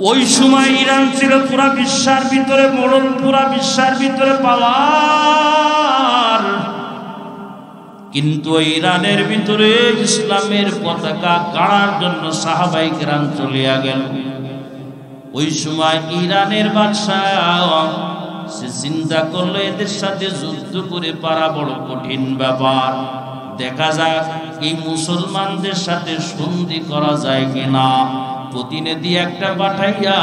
ওই সময় ইরান ছিল পুরা বিশ্বের ভিতরে মোড়ল, পুরা বিশ্বের ভিতরে পাওয়ার, কিন্তু ইরানের ভিতরে ইসলামের পতাকা গাড়ার জন্য সাহাবায়ে কেরাম চলিয়া গেল। ওই সময় ইরানের বাদশাহ সে চিন্তা করলো এদের সাথে যুদ্ধ করে পারা বড় কঠিন ব্যাপার, দেখা যাক এই মুসলমানদের সাথে সন্ধি করা যায় কিনা। প্রতিনিধি একটা পাঠাইয়া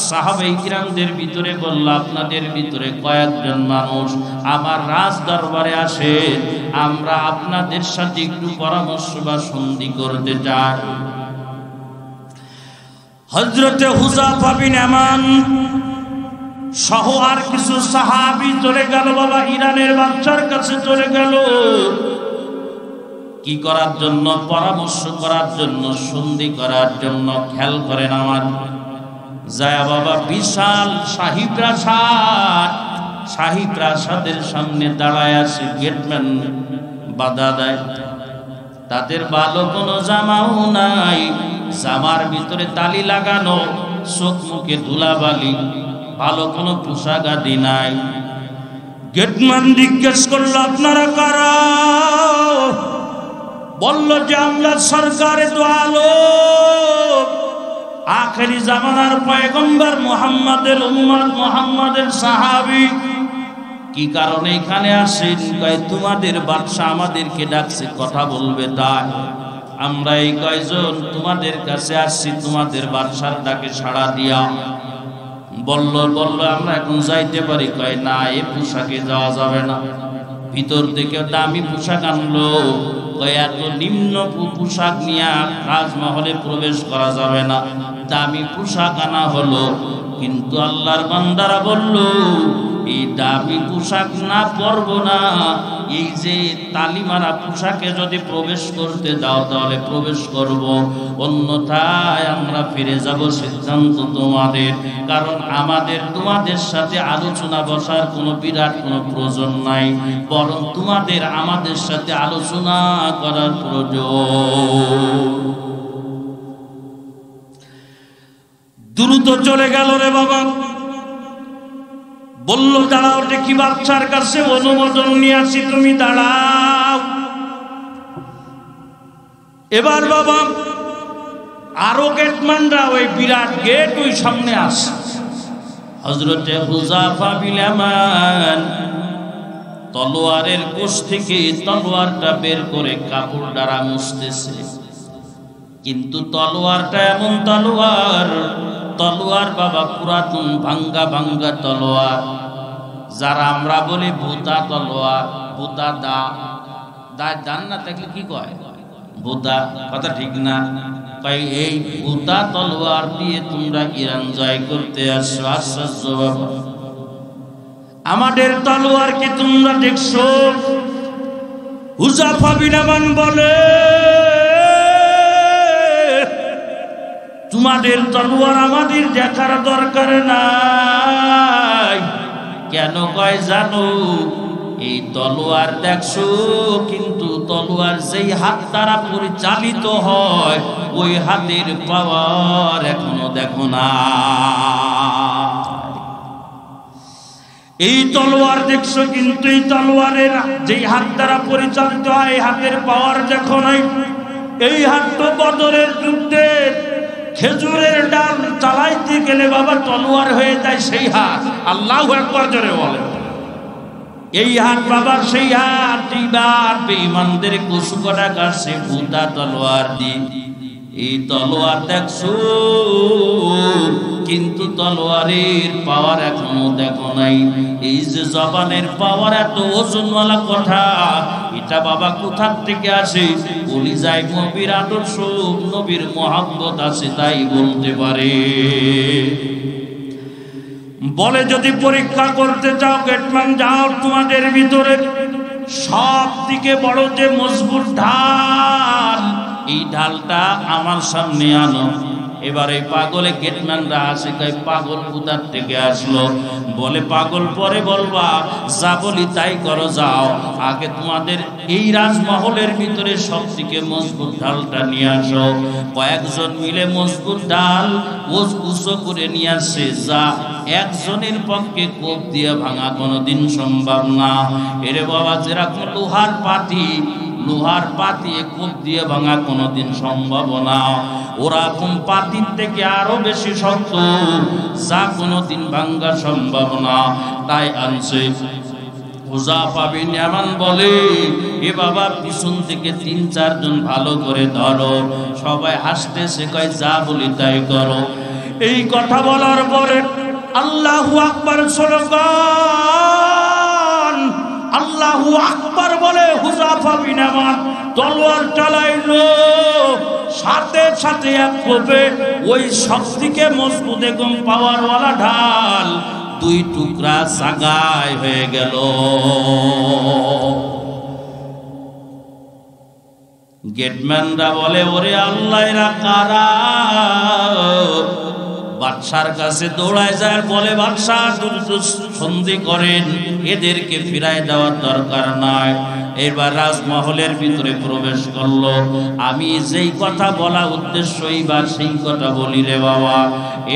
সাহাবায়ে কিরামদের ভিতরে বলল, আপনাদের ভিতরে কয়েকজন মানুষ আমার রাজ দরবারে আসে, আমরা আপনাদের সাথে একটু পরামর্শ বা সন্ধি করতে চাই। হযরতে হুযাফা বিন ইয়ামান সহ আর কিছু সাহাবী চলে গেল বাবা ইরানের বাদশার কাছে চলে গেল। কি করার জন্য? পরামর্শ করার জন্য, সন্ধি করার জন্য। খেয়াল করেন আমার, যায় বাবা বিশাল শাহী প্রাসাদ, শাহী প্রাসাদের সামনে দাঁড়ায় আছে গেটম্যান, বাধা দেয়। তাদের ভালো কোনো জামাও নাই, জামার ভিতরে তালি লাগানো, চোখ মুখে ধুলাবালি, ভালো কোনো পোশাক আদি নাই। গেটম্যান জিজ্ঞেস করলো, আপনারা কারা? বলল যে আমরা সরকারে দো আলম, আখেরি জামানার পয়গম্বর মুহাম্মাদের উম্মত, মুহাম্মাদের সাহাবী। কি কারণে এখানে আসেন? কয় তোমাদের বাদশা আমাদেরকে ডাকছে, কথা বলবে, তাই আমরা এই কয়জন তোমাদের কাছে আসছি, তোমাদের বাদশার ডাকে সাড়া দিয়া। বলল আমরা এখন যাইতে পারি? কয় না, এই পোশাকে যাওয়া যাবে না। ভিতর থেকে দামি পোশাক আনলো, কয় এত নিম্ন পোশাক নিয়ে রাজমহলে প্রবেশ করা যাবে না। দামি পোশাক আনা হলো, কিন্তু আল্লাহর বান্দারা বলল এই দামি পোশাক না পরব না, এই যে তালিমারা পোশাকে যদি প্রবেশ করতে দাও তাহলে প্রবেশ করব, অন্যথায় আমরা ফিরে যাব। সিদ্ধান্ত তোমাদের, কারণ আমাদের তোমাদের সাথে আলোচনা বসার কোনো বিরাট কোনো প্রয়োজন নাই, বরং তোমাদের আমাদের সাথে আলোচনা করার প্রয়োজন। দ্রুত চলে গেল রে বাবা, বলল দাঁড়াও, দেখি বাচ্চার কাছে অনুমোদন নিয়ে আসি, তুমি দাঁড়াও। এবার বাবা আরো গেটম্যানরা ওই বিরাট গেট ওই সামনে আসে। হযরতে হুযাফা বিন ইয়ামান তলোয়ারের কোষ থেকে তলোয়ারটা বের করে কাপড় দ্বারা মুছতেছে, কিন্তু তলোয়ারটা এমন তলোয়ার বাবা পুরাতন ভাঙ্গা ভাঙ্গা তলোয়ার, যারা আমরা বলি ভূতা তলোয়ার, ভূতা দান না থাকলে কি কয় ভূতা, কথা ঠিক না? এই ভূতা তলোয়ার দিয়ে তোমরা ইরান জয় করতে আসছো, আশ্চর্য বাবা। আমাদের তলোয়ার কি তোমরা দেখছো? হুযাফা বিন ইয়ামান বলে, তোমাদের তলোয়ার আমাদের দেখার দরকার নাই। কেন কয় জানো? এই তলোয়ার দেখছো, কিন্তু তলোয়ার যেই হাত দ্বারা পরিচালিত হয় ওই হাতের পাওয়ার এখনো দেখো না। এই তলোয়ার দেখছো, কিন্তু এই তলোয়ারের যেই হাত দ্বারা পরিচালিত হয় এই হাতের পাওয়ার দেখো নাই। এই হাত তো বদরের যুদ্ধে খেজুরের ডাল চালাইতে গেলে বাবা তলোয়ার হয়ে যায় সেই হাত। আল্লাহু আকবার জোরে বলে। এই হাত বাবা সেই হাত, এইবার বেঈমানদের কুসুকটা কাছে ভূতা তলোয়ার দি। এই তলোয়ার দেখছো, কিন্তু তলোয়ারের পাওয়ার এখনো দেখো নাই। এই যে জবানের পাওয়ার, এত ওজনওয়ালা কথা, এটা বাবা কোথার থেকে আসে? কলিজায় নবীর আদর্শ, নবীর মহব্বত আছে তাই বলতে পারে। বলে যদি পরীক্ষা করতে চাও গেটম্যান যাও, তোমাদের ভিতরে সব দিকে বড় যে মজবুত ঢাল, এই ঢালটা আমার সামনে আনো। এবার এই পাগলে গেটম্যানরা আসে, কয় পাগল কোথার থেকে আসলো? বলে পাগল পরে বলবা, যা বলি তাই করো, যাও আগে তোমাদের এই রাজমহলের ভিতরে সব থেকে মজবুত ঢালটা নিয়ে আসো। কয়েকজন মিলে মজবুত ঢাল উঁচু করে নিয়ে আসে, যা একজনের পক্ষে কোপ দিয়ে ভাঙা কোনোদিন সম্ভব না। এরে বাবা, যেরকম লোহার পাতি কোপ দিয়ে ভাঙা কোনোদিন সম্ভব না, ওরকম পাতির থেকে আরো বেশি শক্ত, যা কোনোদিন ভাঙা সম্ভব না। তাই আনছে। হুযাফা বিন ইয়ামান বলে, এ বাবা পিছন থেকে ৩-৪ জন ভালো করে ধরো। সবাই হাসতেছে, কয় যা বলি তাই করো। এই কথা বলার পরে আল্লাহু আকবার স্লোগান, আল্লাহু আকবার বলে হুযাফা বিন ইয়ামান তলোয়ার চালাইলো। সাথে সাথে এক কোপে ওই সবথেকে মজবুত এবং পাওয়ারওয়ালা ঢাল 2 টুকরা সাগায় হয়ে গেল। গেটম্যানরা বলে, ওরে আল্লাহ, এরা কারা? বাদশার কাছে দৌড়ায় যায়, বলে বাদশাহ সন্ধি করেন, এদেরকে ফিরাই দেওয়ার দরকার নাই। এবার রাজমহলের ভিতরে প্রবেশ করলো। আমি যেই কথা বলা উদ্দেশ্য এইবার সেই কথা বলি রে বাবা।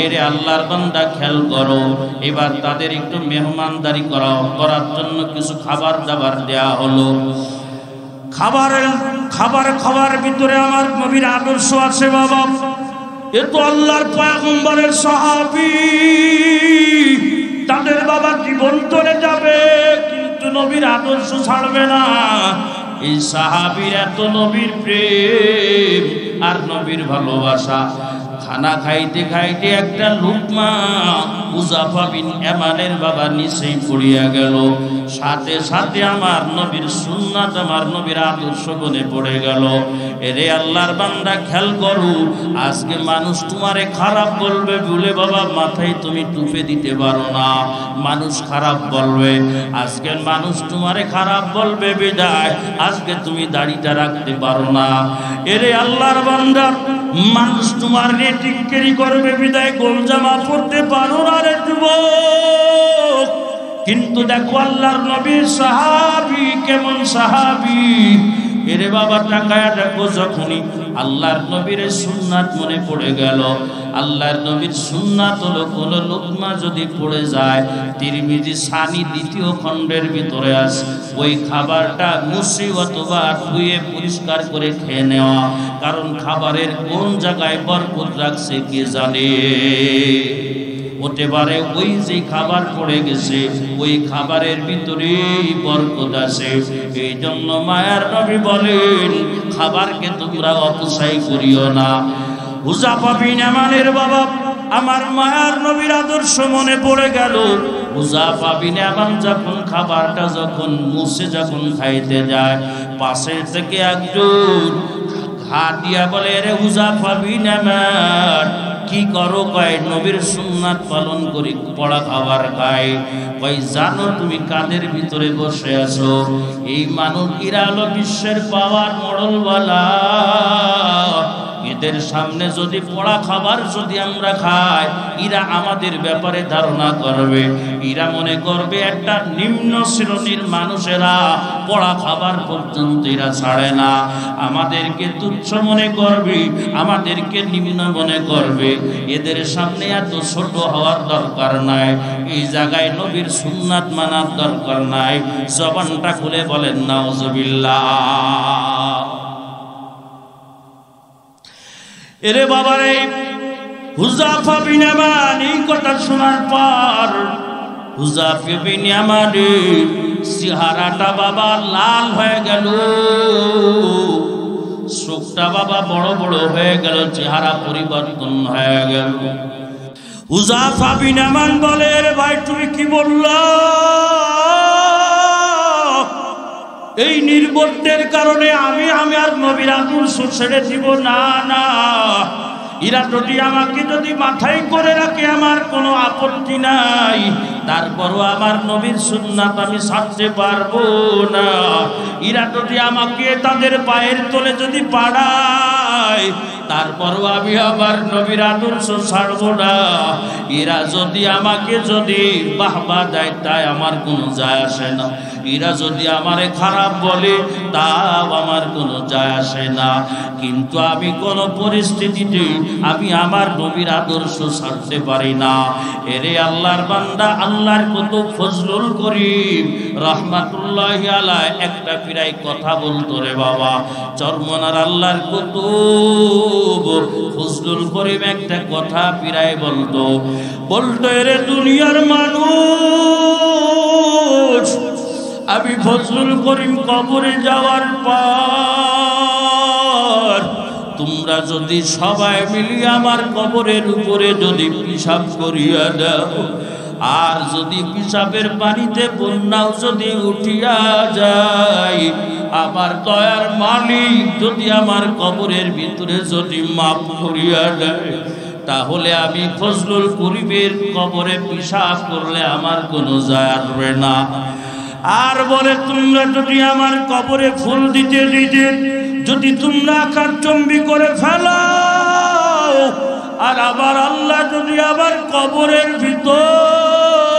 এরে আল্লাহর বান্দা খেয়াল করো। এবার তাদের একটু মেহমানদারি করার জন্য কিছু খাবার দাবার দেয়া হলো। খাবার ভিতরে আমার নবীর আদর্শ আছে বাবা। এ তো আল্লাহর পয়গম্বরের সাহাবী, তাদের বাবা জীবন চলে যাবে কিন্তু নবীর আদর্শ ছাড়বে না। এই সাহাবীর এত নবীর প্রেম আর নবীর ভালোবাসা। খানা খাইতে খাইতে একটা লুকমা হুযাফা বিন ইয়ামানের বাবা নিচেই পড়িয়া গেল। সাথে সাথে আমার নবীর সুন্নাত, আমার নবীর আদর্শ মনে পড়ে গেল। এরে আল্লাহর বান্দা, খেয়াল করো, আজকে মানুষ তোমারে খারাপ বলবে বলে বাবা মাথায় তুমি টুপে দিতে পারো না, মানুষ খারাপ বলবে। আজকে মানুষ তোমারে খারাপ বলবে বিদায় আজকে তুমি দাড়িটা রাখতে পারো না। এরে আল্লাহর বান্দা, মানুষ তোমার টিক্কেরি করবে বিদায় গোল জামা পড়তে পারো না রে যুবক। কিন্তু দেখো আল্লাহর নবীর সাহাবী কেমন সাহাবী। এরে বাবা তাকায়া দেখো, যখনই আল্লাহর নবীর সুন্নাত মনে পড়ে গেল। আল্লাহর নবীর সুন্নাত হলো কোন লোকমা যদি পড়ে যায়, তিরমিজি সানি 2য় খণ্ডের ভিতরে আছে, ওই খাবারটা মুছে অথবা ধুয়ে পরিষ্কার করে খেয়ে নেওয়া। কারণ খাবারের কোন জায়গায় বরকত রাখছে কে জানে। হতে পারে ওই যে খাবার পড়ে গেছে ওই খাবারের ভিতরেই বরকত আছে। এই জন্য মায়ার নবী বলেন, খাবারকে তোমরা অপচয় করিও না। হুযাফা বিন ইয়ামানের বাবা আমার মায়ার নবীর আদর্শ মনে পড়ে গেল। হুযাফা বিন ইয়ামান যখন খাবারটা যখন মুছে যখন খাইতে যায়, পাশের থেকে একজন হাত দিয়া বলে, রে হুযাফা বিন ইয়ামান কি করো? কয় নবীর সুন্নাত পালন করি, পড়া খাবার খাই। কয় জানো তুমি কাদের ভিতরে বসে আছো? এই মানুষ এরা হলো বিশ্বের পাওয়ার মডেলওয়ালা। এদের সামনে যদি পড়া খাবার যদি আমরা খাই, এরা আমাদের ব্যাপারে ধারণা করবে, এরা মনে করবে একটা নিম্ন শ্রেণীর মানুষেরা পড়া খাবার পর্যন্ত এরা ছাড়ে না, আমাদেরকে তুচ্ছ মনে করবে, আমাদেরকে নিম্ন মনে করবে। এদের সামনে এত ছোট হওয়ার দরকার নাই, এই জায়গায় নবীর সুন্নাত মানার দরকার নাই। জবানটা খুলে বলেন নাউজুবিল্লাহ। এরে বাবারে, হুযাফা বিন ইয়ামান এই কথা শোনার পর হুযাফা বিন ইয়ামানের চেহারাটা বাবা লাল হয়ে গেল, চোখটা বাবা বড় বড় হয়ে গেল, চেহারা পরিবর্তন হয়ে গেল। হুযাফা বিন ইয়ামান বলে, রে ভাই তুমি কি বললা? এই নির্বোধের কারণে আমি আর নবীর আদর্শ ছেড়ে দিব না। না, এরা যদি আমাকে যদি মাথায় করে রাখে আমার কোনো আপত্তি নাই, তারপরও আমার নবীর সুন্নাত আমি ছাড়তে পারবো না। এরা যদি আমাকে তাদের পায়ের তলে যদি পাড়ায়, তারপরও আমি আমার নবীর আদর্শ ছাড়বো না। এরা যদি আমাকে যদি বাহবা দেয় তাই আমার কোনো যায় আসে না, এরা যদি আমারে খারাপ বলে তাও আমার কোনো যায় আসে না। কিন্তু আমি কোনো পরিস্থিতিতে আমি আমার নবীর আদর্শ ছাড়তে পারি না। এরে আল্লাহর বান্দা, আল্লাহর কত ফজলুল করিম রহমাতুল্লাহি আলাইহি একটা পিরাই কথা বলতো রে বাবা, চরমনার আল্লাহর কত ফজলুল করিম একটা কথা পিরাই বলতো, এরে দুনিয়ার মানুষ, আমি ফজলুল করিম কবরে যাওয়ার পর তোমরা যদি সবাই মিলিয়ে আমার কবরের উপরে যদি পিশাব করিয়া দাও, আর যদি পিশাবের পানিতে বন্যাও যদি উঠিয়া যায়, আমার দয়ার মালিক যদি আমার কবরের ভিতরে যদি মাফ করিয়া দেয়, তাহলে আমি ফজলুল করিমের কবরে পিশাব করলে আমার কোনো যায় আসবে না। আর বলে তোমরা যদি আমার কবরে ফুল দিতে দিতে যদি তোমরা আকাশচুম্বী করে ফেলাও, আর আবার আল্লাহ যদি আবার কবরের ভিতর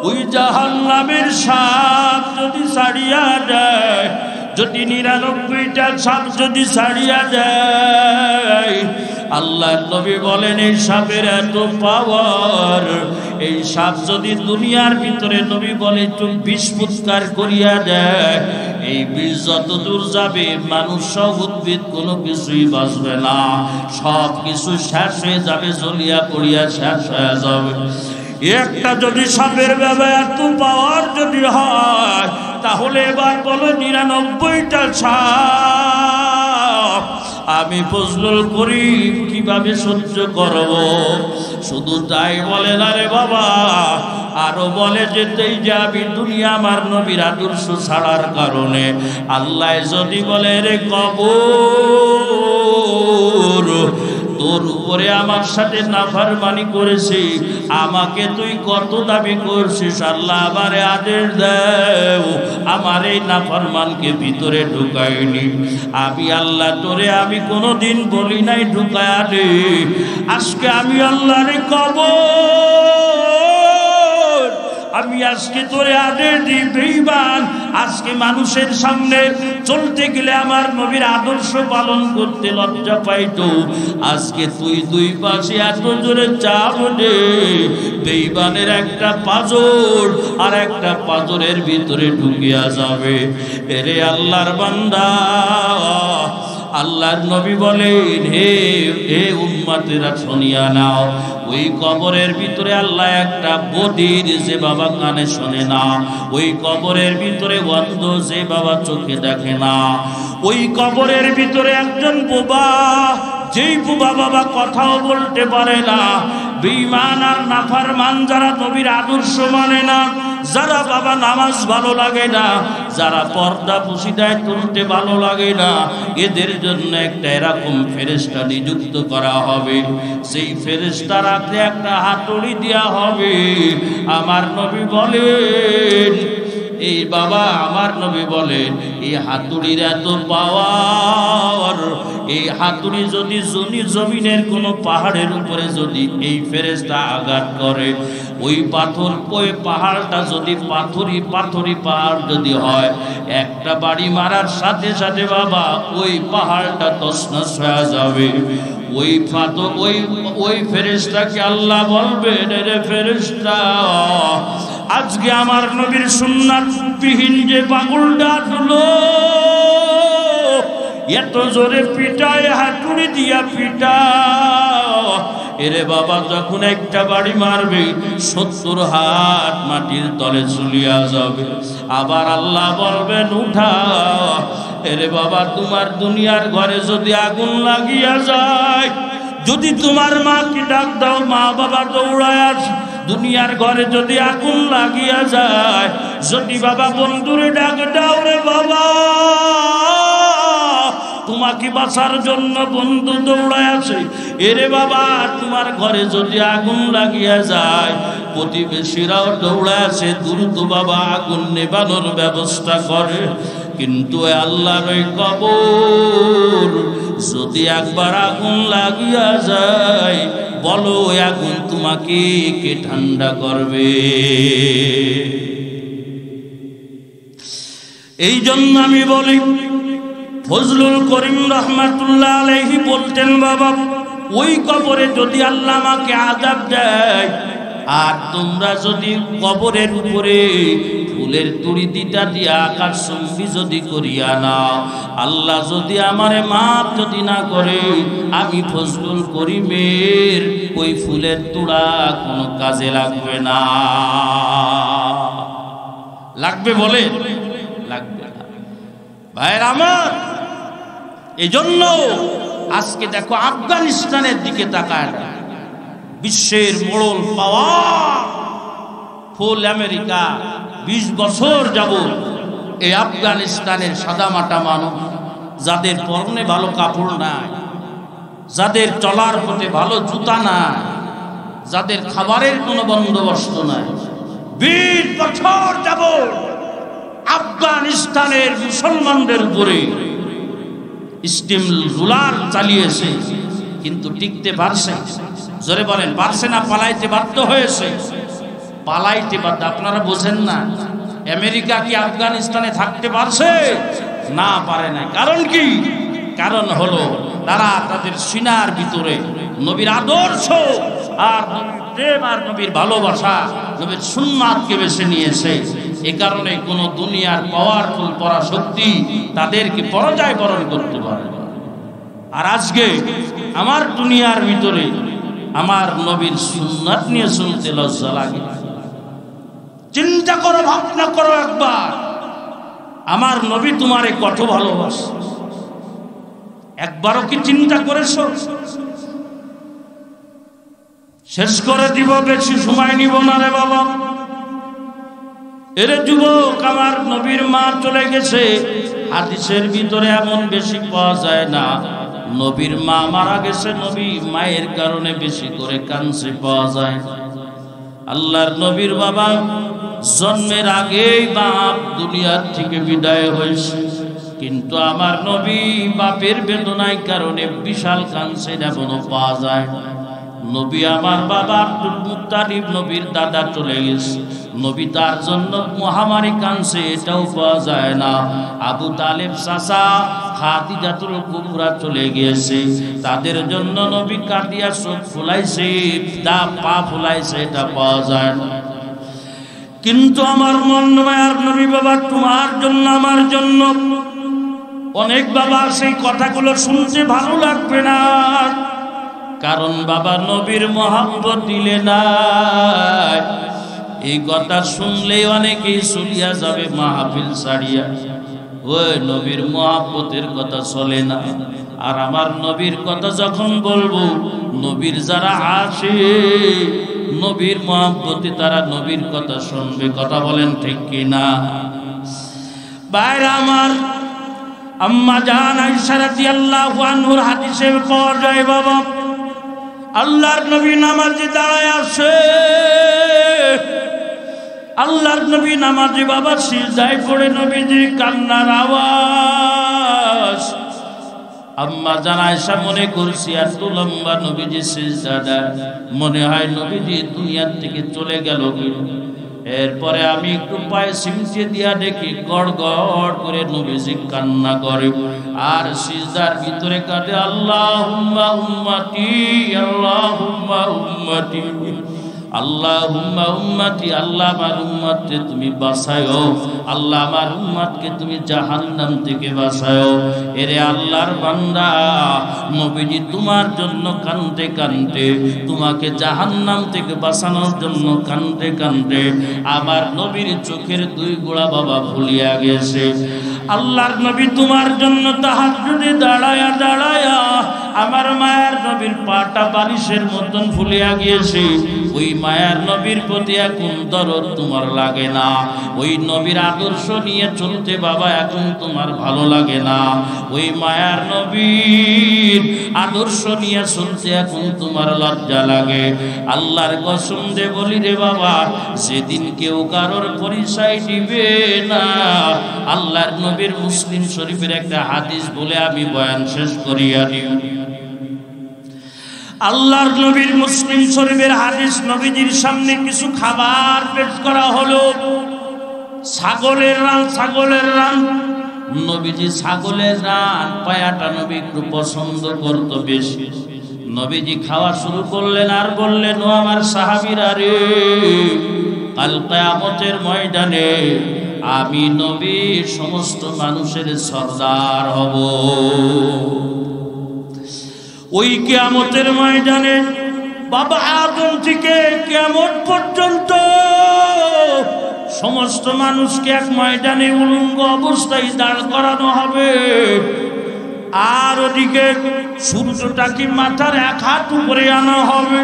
ওই জাহান্নামের সাপ যদি ছাড়িয়া দেয়, যদি 99টা সাপ যদি ছাড়িয়া দেয়, আল্লাহর নবী বলেন এই সাপের এত পাওয়ার, এই সাপ যদি দুনিয়ার ভিতরে নবী বলে একটু বিষ ফুৎকার করিয়া দেয়, এই বিষ যত দূর যাবে মানুষ সব উদ্ভিদ কোনো কিছুই বাঁচবে না, সব কিছু শেষ হয়ে যাবে, জ্বলিয়া পড়িয়া শেষ হয়ে যাবে। একটা যদি সাপের ব্যবহার এত পাওয়ার যদি হয়, তাহলে এবার বলো 99টা সাপ আমি ফজলুল করিম কিভাবে সহ্য করব? শুধু তাই বলে না রে বাবা, আরো বলে যেতেই যাবি দুনিয়া আমার নবীর আদর্শ ছাড়ার কারণে। আল্লাহ যদি বলে রে কবর, তোর উপরে আমার সাথে নাফরমানি করেছি, আমাকে তুই কত দাবি করছিস, আল্লাহ আমারে আদেশ দাও আমার এই নাফরমানকে ভিতরে ঢুকাইনি। আমি আল্লাহ তোরে আমি কোনোদিন বলি নাই ঢুকায়া দে। আজকে আমি আল্লাহর কবর, আমি আজকে তোরে আদেশ দিই বেঈমান। আজকে মানুষের সামনে চলতে গেলে আমার নবীর আদর্শ পালন করতে লজ্জা পাইতো, আজকে তুই দুই পাশে এত জোরে চাপ দে, বেঈমানের একটা পাঁজর আর একটা পাঁজরের ভিতরে ঢুকিয়া যাবে। এরে আল্লাহর বান্দা, আল্লাহর নবী বলেন, হে হে উম্মতেরা শুনিয়া নাও, ওই কবরের ভিতরে আল্লাহ একটা বদির, যে বাবা কানে শোনে না, ওই কবরের ভিতরে অন্ধ, যে বাবা চোখে দেখে না, ওই কবরের ভিতরে একজন বোবা, যেই বোবা বাবা কথাও বলতে পারে না। বেঈমান আর নাফরমান যারা নবীর আদর্শ মানে না, যারা বাবা নামাজ ভালো লাগে না, যারা পর্দা পুশিদায় তুলতে ভালো লাগে না, এদের জন্য একটা এরকম ফেরেশতা নিযুক্ত করা হবে। সেই ফেরেশতার হাতে একটা হাতুড়ি দেয়া হবে। আমার নবী বলেন, এই বাবা আমার নবী বলেন, এই হাতুড়ির এত পাওয়ার, এই হাতুড়ি যদি জমিনের কোনো পাহাড়ের উপরে যদি এই ফেরেশতা আঘাত করে, ওই পাথর, ওই পাহাড়টা যদি পাথরি পাহাড় যদি হয়, একটা বাড়ি মারার সাথে সাথে বাবা ওই পাহাড়টা তছনছ হয়ে যাবে। ওই পাথর, ওই ফেরেশতাকে আল্লাহ বলবেন, রে ফেরেশতা, আজকে আমার নবীর সুন্নাত বিহীন যে পাগলটা তুলো, এত জোরে পিটায়, হাতুড়ি দিয়া পিটা, এরে বাবা যখন একটা বাড়ি মারবে 70 হাত মাটির তলে চলিয়া যাবে। আবার আল্লাহ বলবেন, উঠা, এরে বাবা তোমার দুনিয়ার ঘরে যদি আগুন লাগিয়া যায়, যদি তোমার মাকে ডাক দাও, মা বাবা দৌড়ায় আসে, দুনিয়ার ঘরে যদি আগুন লাগিয়া যায়, যদি বাবা বন্ধুরে ডাক দাও, রে বাবা তোমাকে বাঁচার জন্য বন্ধু দৌড়ায় আছে, এরে বাবা তোমার ঘরে যদি আগুন লাগিয়া যায়, প্রতিবেশীরাও দৌড়ায় আছে, দ্রুত বাবা আগুন নেবানোর ব্যবস্থা করে। কিন্তু আল্লাহর ওই কবর যদি একবার আগুন লাগিয়া যায়, বলো ওই আগুন তোমাকে কে ঠান্ডা করবে? এই জন্য আমি বলি, ফজলুল করিম রহমাতুল্লাহ আলাইহি বলতেন, বাবা ওই কবরে যদি আল্লাহ আমাকে আযাব দেয়, আর তোমরা যদি কবরের উপরে ফুলের তুড়ি দিটা দিয়া আকাশ চুম্বি যদি করিয়া নাও, আল্লাহ যদি আমারে মাফ যদি না করে, আমি ফজলুল করিমের ওই ফুলের তুড়া কোনো কাজে লাগবে না। লাগবে বলে? লাগবে না ভাইরা আমার। এই জন্য আজকে দেখো আফগানিস্তানের দিকে তাকায়, বিশ্বের মোড়ল পাওয়া ফুল আমেরিকা 20 বছর যাবত এই আফগানিস্তানের সাদামাটা মানুষ, যাদের পরনে ভালো কাপড় নাই, যাদের চলার পথে ভালো জুতা নাই, যাদের খাবারের কোনো বন্দোবস্ত নাই, 20 বছর যাবত আফগানিস্তানের মুসলমানদের উপরে স্টিম রুলার চালিয়েছে, কিন্তু টিকতে পারছে? জোরে বলেন, পারছে না পালাইতে বাধ্য হয়েছে? পালাইতে বাধ্য। আপনারা বোঝেন না, আমেরিকা কি আফগানিস্তানে থাকতে পারছে? না, পারে না। কারণ কি? কারণ হলো তারা তাদের সিনার ভিতরে নবীর আদর্শ আর প্রেম আর নবীর ভালোবাসা, নবীর সুন্নাতকে বেছে নিয়েছে। এ কারণে কোন দুনিয়ার পাওয়ারফুল পরাশক্তি তাদেরকে পরাজয় বরণ করতে পারে। আর আজকে আমার দুনিয়ার ভিতরে আমার নবীর সুন্নাত নিয়ে শুনতে লজ্জা লাগে। চিন্তা করো, ভাবনা করো একবার, আমার নবী তোমারে কত ভালোবাসে। একবারও কি চিন্তা করেছো? শেষ করে দিব, বেশি সময় নিব না রে বাবা। এরে যুবক, আমার নবীর মা চলে গেছে, হাদিসের ভিতরে এমন বেশি পাওয়া যায় না। নবীর মা মারা গেছে, নবী মায়ের কারণে বেশি করে কাঁদছে পাওয়া যায়। আল্লাহর নবীর বাবা জন্মের আগেই বাপ দুনিয়ার থেকে বিদায় হয়েছে, কিন্তু আমার নবী বাপের বেদনায় কারণে বিশাল কাঁদছে, এখনো পাওয়া যায়। নবী আমার বাবা আব্দুল মুত্তালিব নবীর দাদা চলে গেছে, নবী তার জন্য মহামারী কাঁদছে, এটাও পাওয়া যায় না। আবু তালেব চাচা খাদিজাতুল কুবরা চলে গিয়েছে, তাদের জন্য নবী কাঁদিয়া চোখ ফুলাইছে, পা ফুলাইছে, এটা পাওয়া যায় না। কিন্তু আমার মন মায়ার নবী বাবা তোমার জন্য আমার জন্য, অনেক বাবা সেই কথাগুলো শুনতে ভালো লাগবে না, কারণ বাবা নবীর মহব্বত দিলে না। এই কথা শুনলে অনেকেই চলিয়া যাবে মাহফিল ছাড়িয়া, ওই নবীর মহব্বতের কথা চলে না। আর আমার নবীর কথা যখন বলবো, নবীর যারা আসে নবীর মহব্বতে তারা নবীর কথা শুনবে। কথা বলেন ঠিক কিনা? বাইরে আমার আম্মা জান আয়েশা রাদিয়াল্লাহু আনহার হাদিসে পাওয়া যায় বাবা, আল্লাহর নবী নামাজে দাঁড়ায় আছে, আল্লাহর নবী নামাজে বাবা সিজদায় পড়ে নবীজির কান্নার আওয়াজ। আম্মা জান আয়েশা মনে করছি এত লম্বা নবীজি সিজদাটা, মনে হয় নবীজি দুনিয়ার থেকে চলে গেল। এরপরে আমি একটু পায়ে সিমচে দিয়া দেখি গড় গড় করে নবীজি কান্না করে, আর সিজদার ভিতরে কাঁদে, আল্লাহুম্মা উম্মতি, আল্লাহুম্মা উম্মতি, আল্লাহুম্মা উম্মতি। আল্লাহ আমার উম্মতকে তুমি বাঁচায়ো, আল্লাহ আমার উম্মতকে তুমি জাহান্নাম থেকে বাঁচায়ো। এরে আল্লাহর বান্দা, নবীজি তোমার জন্য কাঁদতে কাঁদতে, তোমাকে জাহান্নাম থেকে বাঁচানোর জন্য কাঁদতে কাঁদতে আমার নবীর চোখের দুই গোড়া বাবা ফুলিয়া গেছে। আল্লাহর নবী তোমার জন্য তাহাজ্জুদে দাঁড়ায়া দাঁড়ায়া আমার মায়ের নবীর পাটা বালিশের মতন ফুলিয়া গিয়েছে। ওই মায়ার নবীর প্রতি এখন দরদ তোমার লাগে না, ওই নবীর আদর্শ নিয়ে চলতে বাবা এখন তোমার ভালো লাগে না, ওই মায়ার নবীর আদর্শ নিয়ে চলতে এখন তোমার লজ্জা লাগে। আল্লাহর কসম দে বলি রে বাবা, যেদিন কেউ কারোর পরিচয় দিবে না, আল্লাহর নবীর মুসলিম শরীফের একটা হাদিস বলে আমি বয়ান শেষ করিয়া দিই। আল্লাহর নবীর মুসলিম শরীফের হাদিস, নবীজির সামনে কিছু খাবার পেশ করা হলো, ছাগলের রান, ছাগলের রান। নবীজি ছাগলের রান পায়াটা নবী একটু পছন্দ করত বেশি। নবীজি খাওয়া শুরু করলেন আর বললেন, ও আমার সাহাবীরা রে, কাল কিয়ামতের ময়দানে আমি নবী সমস্ত মানুষের সরদার হব। ওই কিয়ামতের ময়দানে বাবা আদম থেকে কিয়ামত পর্যন্ত সমস্ত মানুষকে এক ময়দানে উলঙ্গ অবস্থায় দাঁড় করানো হবে। আর ওদিকে সূর্যটাকে মাথার এক হাত উপরে আনা হবে,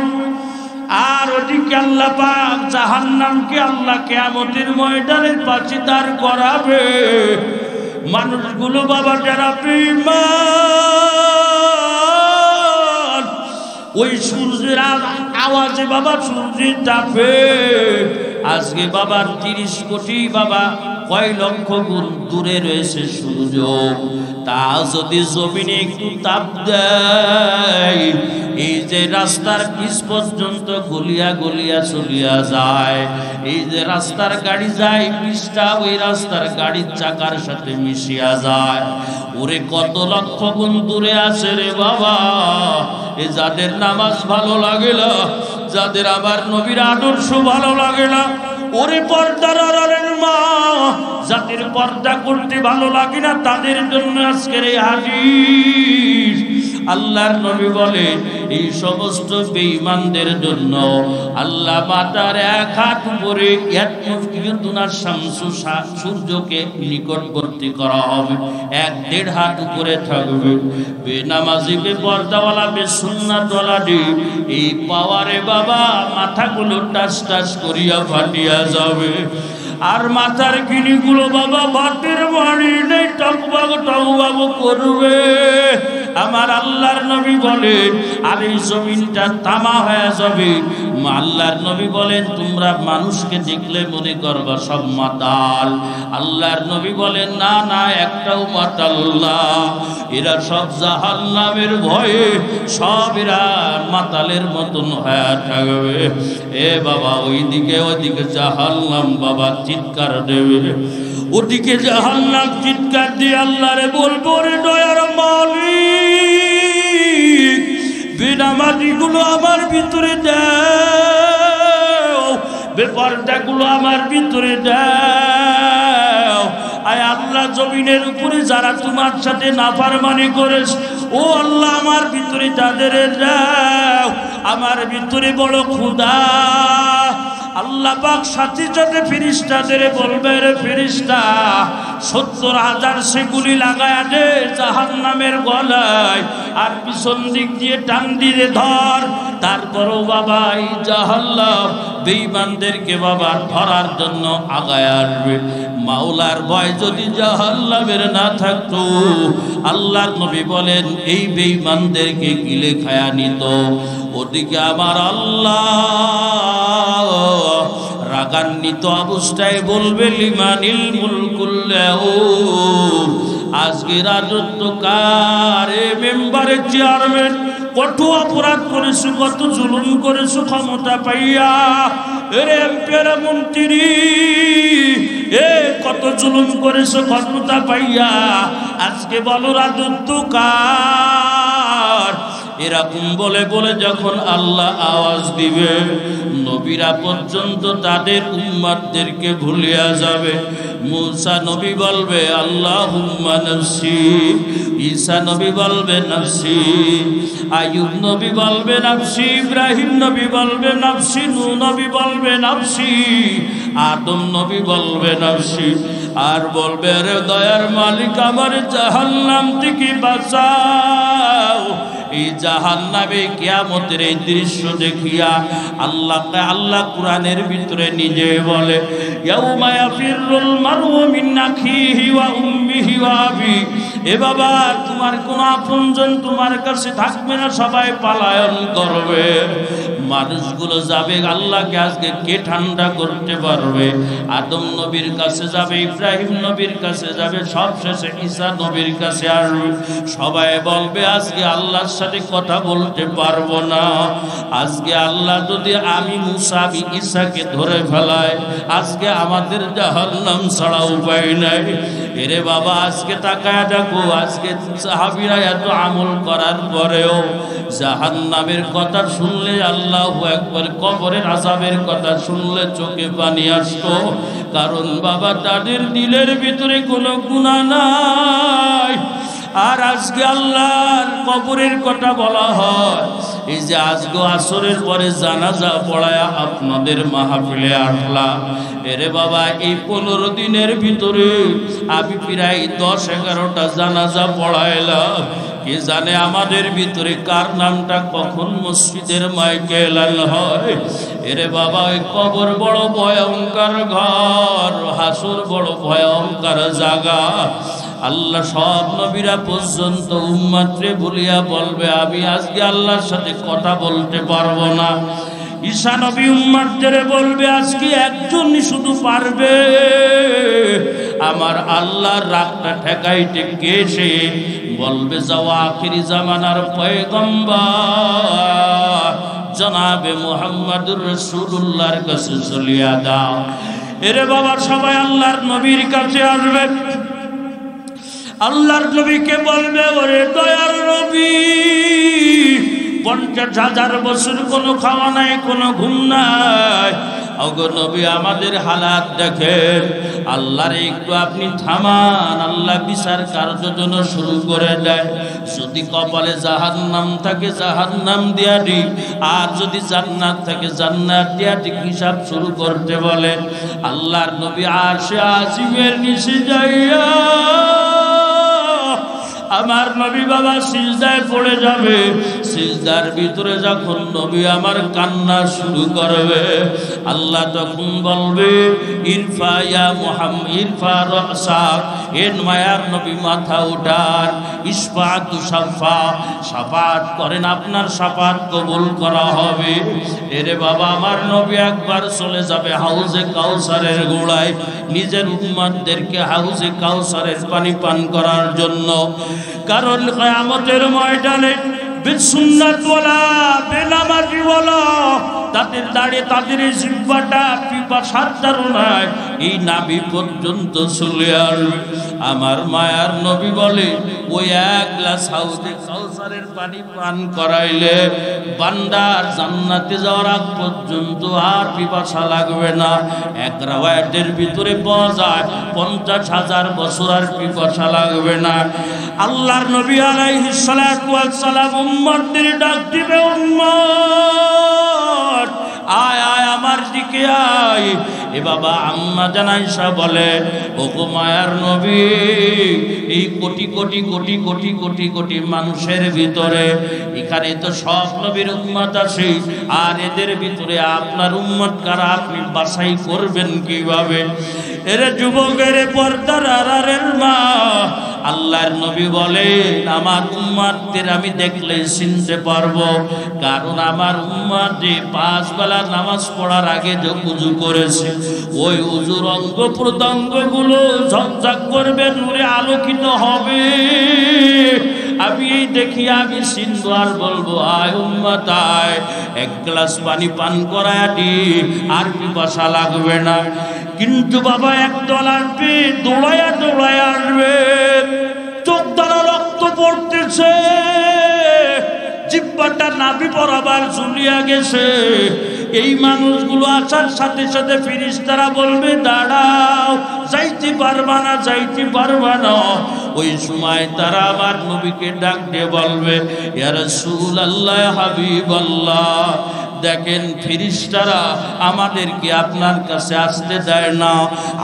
আর ওদিকে আল্লাহ পাক জাহান্নামকে আল্লাহ কিয়ামতের ময়দানের পাশে দাঁড় করাবে। মানুষগুলো বাবা যারা বেঈমান, ওই সূর্যের আওয়াজে বাবা সূর্যের তাপে আজকে বাবা 30 কোটি বাবা কয় লক্ষ গুণ দূরে রয়েছে সূর্য, তা যদি জমিনে একটু তাপ দেয়, এই যে রাস্তার পিছ পর্যন্ত গলিয়া গলিয়া চলিয়া যায়, এই যে রাস্তার গাড়ি যায় পিছটা ওই রাস্তার গাড়ির চাকার সাথে মিশিয়া যায়। ওরে কত লক্ষ গুণ দূরে আছে রে বাবা। এ যাদের নামাজ ভালো লাগে না, যাদের আবার নবীর আদর্শ ভালো লাগে না, ওরে পর্দার আড়ালের মা, যাদের পর্দা করতে ভালো লাগে না তাদের জন্য আজকের এই হাদিস। আল্লাহর নবী বলে এই সমস্ত বেঈমানদের জন্য আল্লাহ মাতার এক হাত উপরে সূর্যকে নিকটবর্তী করা হবে, 1-1.5 হাত উপরে থাকবে। বেনামাজি বেপর্দাওয়ালা বেসুন্নাতওয়ালা এই পাওয়ারে বাবা মাথাগুলো টাস টাস করিয়া ফাটিয়া যাবে। আর মাথার কিনিগুলো বাবা ভাতের বাড়ি নেই টকবাগ টকবাগ করবে। আমার আল্লাহর নবী বলেন আর এই জমিনটা তামা হয়ে যাবে। আল্লাহর নবী বলেন তোমরা মানুষকে দেখলে মনে করবা সব মাতাল। আল্লাহর নবী বলেন না না, একটাও মাতাল না, এরা সব জাহান্নামের ভয়ে সব এরা মাতালের মতন হয়ে থাকবে। এ বাবা ওইদিকে জাহান্নাম বাবা চিৎকার দেবে, ওদিকে জাহান্নাম চিৎকার দিয়ে আল্লাহরে বলবো রে দয়ার মালিক বেনামাজিগুলো আমার ভিতরে দাও, বেপরদাগুলো আমার ভিতরে দাও। আয় আল্লাহ জমিনের উপরে যারা তোমার সাথে নাফরমানি করেছে ও আল্লাহ আমার ভিতরে তাদের দাও। আমার ভিতরে বড় ক্ষুধা। আল্লাহ পাক সাথে সাথে ফেরেশতাদের বলবে রে ফেরেশতা 70,000 সেগুলি লাগায়া দে জাহান্নামের গলায়, আর পিছন দিক দিয়ে টান দিয়ে ধর। তারপরও বাবা এই জাহান্নাম বেঈমানদেরকে বাবা ধরার জন্য আগায় আসবে। মাওলার ভয় যদি জাহান্নামের না থাকতো আল্লাহর নবী বলেন এই বেঈমানদেরকে গিলে খায়া নিত। ওদিকে আমার আল্লাহ রাগান্বিত অবস্থায় বলবে লিমানিল মুলকুল আজকে রাজত্ব কার? মেম্বারের চেয়ারম্যান কত অপরাধ করেছো, কত জুলুম করেছো ক্ষমতা পাইয়া। এরে এমপির মন্ত্রী কত জুলুম করেছো ক্ষমতা পাইয়া। আজকে বলো রাজত্ব কার? এরকম বলে বলে যখন আল্লাহ আওয়াজ দিবে নবীরা পর্যন্ত তাদের উম্মতদেরকে ভুলিয়া যাবে। মুসা নবী বলবে আল্লাহুম্মা নাফসি, ঈসা নবী বলবে নাফসি, আইয়ুব নবী বলবে নাফসি, ইব্রাহিম নবী বলবে নাফসি, নূহ নবী বলবে নাফসি, আদম নবী বলবে নাফসি। আর বলবে রে দয়ার মালিক আমার জাহান্নাম থেকে বাঁচাও। এই জাহান্নামে কিয়ামতের এই দৃশ্য দেখিয়া আল্লাহ কোরআনের ভিতরে নিজে বলে ইয়াউমা ইয়াফিরুল মারউ মিন আখিহি ওয়া উম্মিহি ওয়া আবি। এ বাবা তোমার কোন আপনজন তোমার কাছে থাকবে না, সবাই পলায়ন করবে। মানুষগুলো যাবে আল্লাহকে আজকে কে ঠান্ডা করতে পারবে? আদম নবীর কাছে যাবে, ইব্রাহিম নবীর কাছে যাবে, সবশেষে ঈসা নবীর কাছে আসবে। সবাই বলবে আজকে আল্লাহর সাথে কথা বলতে পারবো না। আজকে আল্লাহ যদি আমি মুসা আমি ঈসাকে ধরে ফেলায় আজকে আমাদের জাহান্নাম ছাড়া উপায় নাই। এরে বাবা আজকে তাকায় দেখো, আজকে সাহাবীরা এত আমল করার পরেও জাহান্নামের কথা শুনলে আল্লাহু আকবার, কবরের আযাবের কথা শুনলে চোখে পানি আসতো। কারণ বাবা তাদের দিলের ভিতরে কোনো গুনাহ নাই। আর আজকে আল্লাহর কবরের কথা বলা হয়। এই যে আজকে আসরের পরে জানাজা পড়ায়া আপনাদের মাহফিলে আসলাম। এরে বাবা এই 15 দিনের ভিতরে আমি প্রায় 10-11টা জানাজা পড়াইলাম। কে জানে আমাদের ভিতরে কার নামটা কখন মসজিদের মাইকে এলান হয়। এরে বাবা ওই কবর বড় ভয়ঙ্কর ঘর, হাসর বড় ভয়ঙ্কর জায়গা। আল্লাহ সব নবীরা পর্যন্ত উম্মতরে বলিয়া বলবে আমি আজকে আল্লাহর সাথে কথা বলতে পারবো না। ঈসা নবী উম্মতদের বলবে আজকে একজনই শুধু পারবে আমার আল্লাহর রাগটা ঠেকাইতে। কে সে? বলবে যাও আখিরি জামানার পয়গম্বর জনাবে মুহাম্মদুর রাসূলুল্লাহর কাছে চলিয়া দাও। এরে বাবা সবাই আল্লাহর নবীর কাছে আসবে। আল্লাহর নবীকে বলবে ওরে দয়ার নবী 50,000 বছর কোনো খাওয়া নাই, কোনো ঘুম নাই। ওগো নবী আমাদের হালাত দেখেন, আল্লাহর একটু আপনি থামান, আল্লাহ বিচার কার্য জন্য শুরু করে দেয়। যদি কপালে জাহান্নাম থাকে জাহান্নাম দিয়া দি, আর যদি জান্নাত থাকে জান্নাত দিয়া দি, হিসাব শুরু করতে বলেন। আল্লাহর নবী আরশে আজিমের নিচে যাইয়া আমার নবী বাবা সিজদায় পড়ে যাবে। সিজদার ভিতরে যখন নবী আমার কান্না শুরু করবে, আল্লাহ তখন বলবে ইরফা ইয়া মুহাম্মদ ইরফা রাসাক, এন মায়ার নবী মাথা উঠান, ইসফাতু শাফা, শাফাত করেন, আপনার শাফাত কবুল করা হবে। এরে বাবা আমার নবী একবার চলে যাবে হাউজে কাউসারের গোড়ায়, নিজের উম্মতদেরকে হাউজে কাউসারের পানি পান করার জন্য। কারণ কিয়ামতের ময়দানে বিসুন্নাতওয়ালা বেনামাজিওয়ালা তাদের দাঁড়িয়ে তাদের জিহ্বাটা পিপাসার তাড়নায় এই নাভি পর্যন্ত চলে আসবে। আমার মায়ার নবী বলে ওই এক গ্লাস হাউজে কাউসারের পানি পান করাইলে বান্দার জান্নাতে যাওয়ার আগ পর্যন্ত আর পিপাসা লাগবে না। এক রাওয়ায়াতের ভিতরে পাওয়া যায় 50,000 বছর আর পিপাসা লাগবে না। আল্লাহর নবী আলাইহিস সালাতু ওয়াস সালাম উম্মতদের ডাক দিবে, উম্মত আয় আয় আমার দিকে আয়। এ বাবা আম্মা জান আয়েশা বলেন, ওগো মায়ার নবী, এই কোটি কোটি কোটি কোটি কোটি কোটি মানুষের ভিতরে এখানে তো সব নবীর উম্মত আছে, আর এদের ভিতরে আপনার উম্মত কারা আপনি বাছাই করবেন কিভাবে? এর যুবকের পর্দার আড়ালের মা আল্লাহর নবী বলেন আমার উম্মতদের আমি দেখলে চিনতে পারবো, কারণ আমার উম্মত যে 5 বেলা নামাজ পড়ার আগে যে ওযু করেছে, ওই ওযুর অঙ্গ প্রত্যঙ্গগুলো ঝকঝক করবে, নূরে আলোকিত হবে। আমি এই দেখি আমি চিনব আর বলবো আয় উম্মত আয়, এক গ্লাস পানি পান করায় দি, আর পিপাসা লাগবে না। কিন্তু বাবা একদল আসবে, দৌড়ায়া দৌড়ায়া আসবে, চোখ দ্বারা রক্ত পড়তেছে, জিহ্বাটা নাভি বরাবর ঝুলিয়া গেছে। এই মানুষগুলো আসার সাথে সাথে ফেরেশতারা বলবে দাঁড়াও, যাইতে পারবা না, যাইতে পারবা না। ওই সময় তারা আমার নবীকে ডাক দিয়ে বলবে ইয়া রাসূলুল্লাহ, ইয়া হাবিবাল্লাহ, দেখেন ফেরেশতারা আমাদেরকে আপনার কাছে আসতে দেয় না,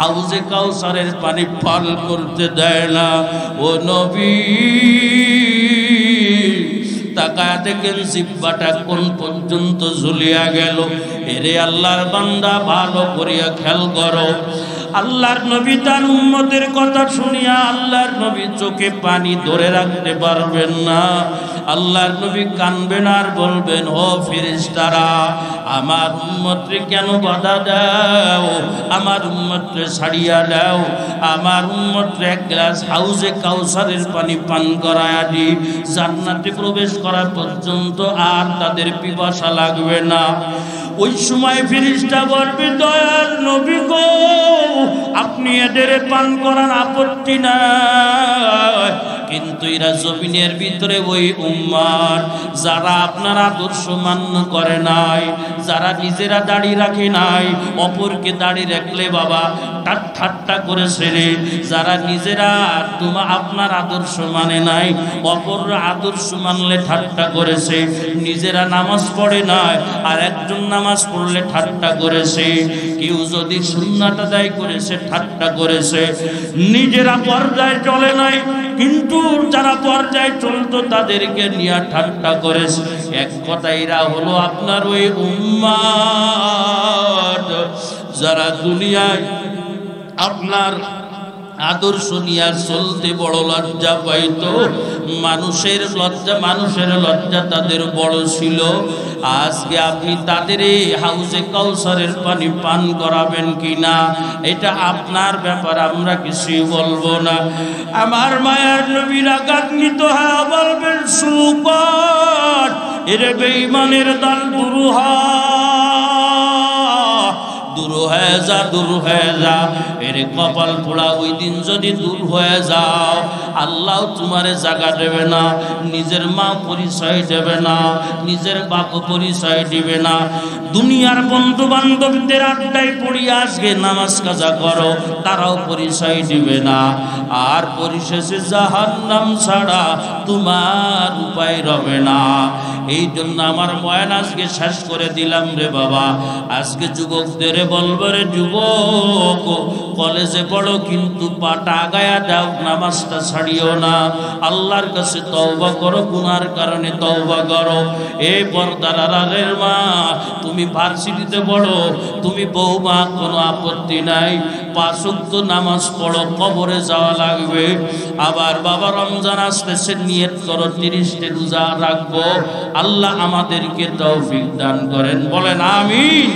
হাউজে কাউসারের পানি পান করতে দেয় না। ও নবী তাকায় দেখেন জিহ্বাটা কোন পর্যন্ত ঝুলিয়া গেল। এরে আল্লাহর বান্দা ভালো করিয়া খেয়াল করো। আল্লাহর নবী তার উম্মতের কথা শুনিয়া আল্লাহর নবী চোখে পানি ধরে রাখতে পারবেন না। আল্লাহর নবী কানবেন আর বলবেন, ও ফেরেশতারা আমার উম্মতকে কেন বাধা দাও, আমার উম্মতকে ছাড়িয়া দাও, আমার উম্মতকে এক গ্লাস হাউজে কাউসারের পানি পান করায়া দি, জান্নাতে প্রবেশ করা পর্যন্ত আর তাদের পিপাসা লাগবে না। ওই সময় ফেরেশতা বলবে দয়ার নবী গো, আপনি এদের পান করার আপত্তি নাই, কিন্তু এরা জমিনের ভিতরে ওই উম্মত যারা আপনার আদর্শ মান্য করে নাই, যারা নিজেরা দাড়ি রাখে নাই, অপরকে দাড়ি রাখলে বাবা ঠাট্টা করেছে রে, যারা নিজেরা আপনার আদর্শ মানে নাই, অপর আদর্শ মানলে ঠাট্টা করেছে, নিজেরা নামাজ পড়ে নাই আর একজন নামাজ পড়লে ঠাট্টা করেছে, কেউ যদি সুন্নাত আদায় করেছে ঠাট্টা করেছে, নিজেরা পর্যায়ে চলে নাই কিন্তু যারা পর্যায়ে চলতো তাদেরকে নিয়ে ঠাট্টা করেছে। এক কথা এরা হলো আপনার ওই উম্মত যারা দুনিয়ায় আপনার আদর্শ নিয়ে চলতে বড় লজ্জা পাইতো, মানুষের লজ্জা তাদের বড় ছিল। আজকে আপনি তাদের এই হাউজে কাউসারের পানি পান করাবেন কিনা এটা আপনার ব্যাপার, আমরা কিছুই বলবো না। আমার মায়ের নবীর আঘাতনিত হয়ে বলবেন সুপার, এরে বেঈমানের দল দূর হয়ে যা, দূর হয়ে যা। এর কপাল পোড়া ওই দিন যদি দূর হয়ে যাও, আল্লাহ তোমারে জায়গা দেবে না, নিজের মা পরিচয় দেবে না, নিজের বাপ পরিচয় দিবে না। দুনিয়ার বন্ধু বান্ধবদের আড্ডায় পড়িয়ে আজকে নামাজ কাজা করো, তারাও পরিচয় দিবে না। আর পরিশেষে জাহান্নাম ছাড়া তোমার উপায় রবে না। এই জন্য আমার বয়ান আজকে শেষ করে দিলাম রে বাবা। আজকে যুবকদের বলবো রে যুবক, কলেজে পড়ো কিন্তু পাটা আগায়া দাও, নামাজটা ছাড়িও না। আল্লাহর কাছে তওবা করো, গুনার কারণে তওবা করো। এই পর্দার আড়ালের মা, তুমি ভার্সিটিতে পড়ো, তুমি বৌমা, কোনো আপত্তি নাই, 5 ওয়াক্ত নামাজ পড়ো, কবরে যাওয়া লাগবে। আবার বাবা রমজান আসতেছে, নিয়ত করো 30টি রোজা রাখবো। আল্লাহ আমাদেরকে তৌফিক দান করেন, বলেন আমিন।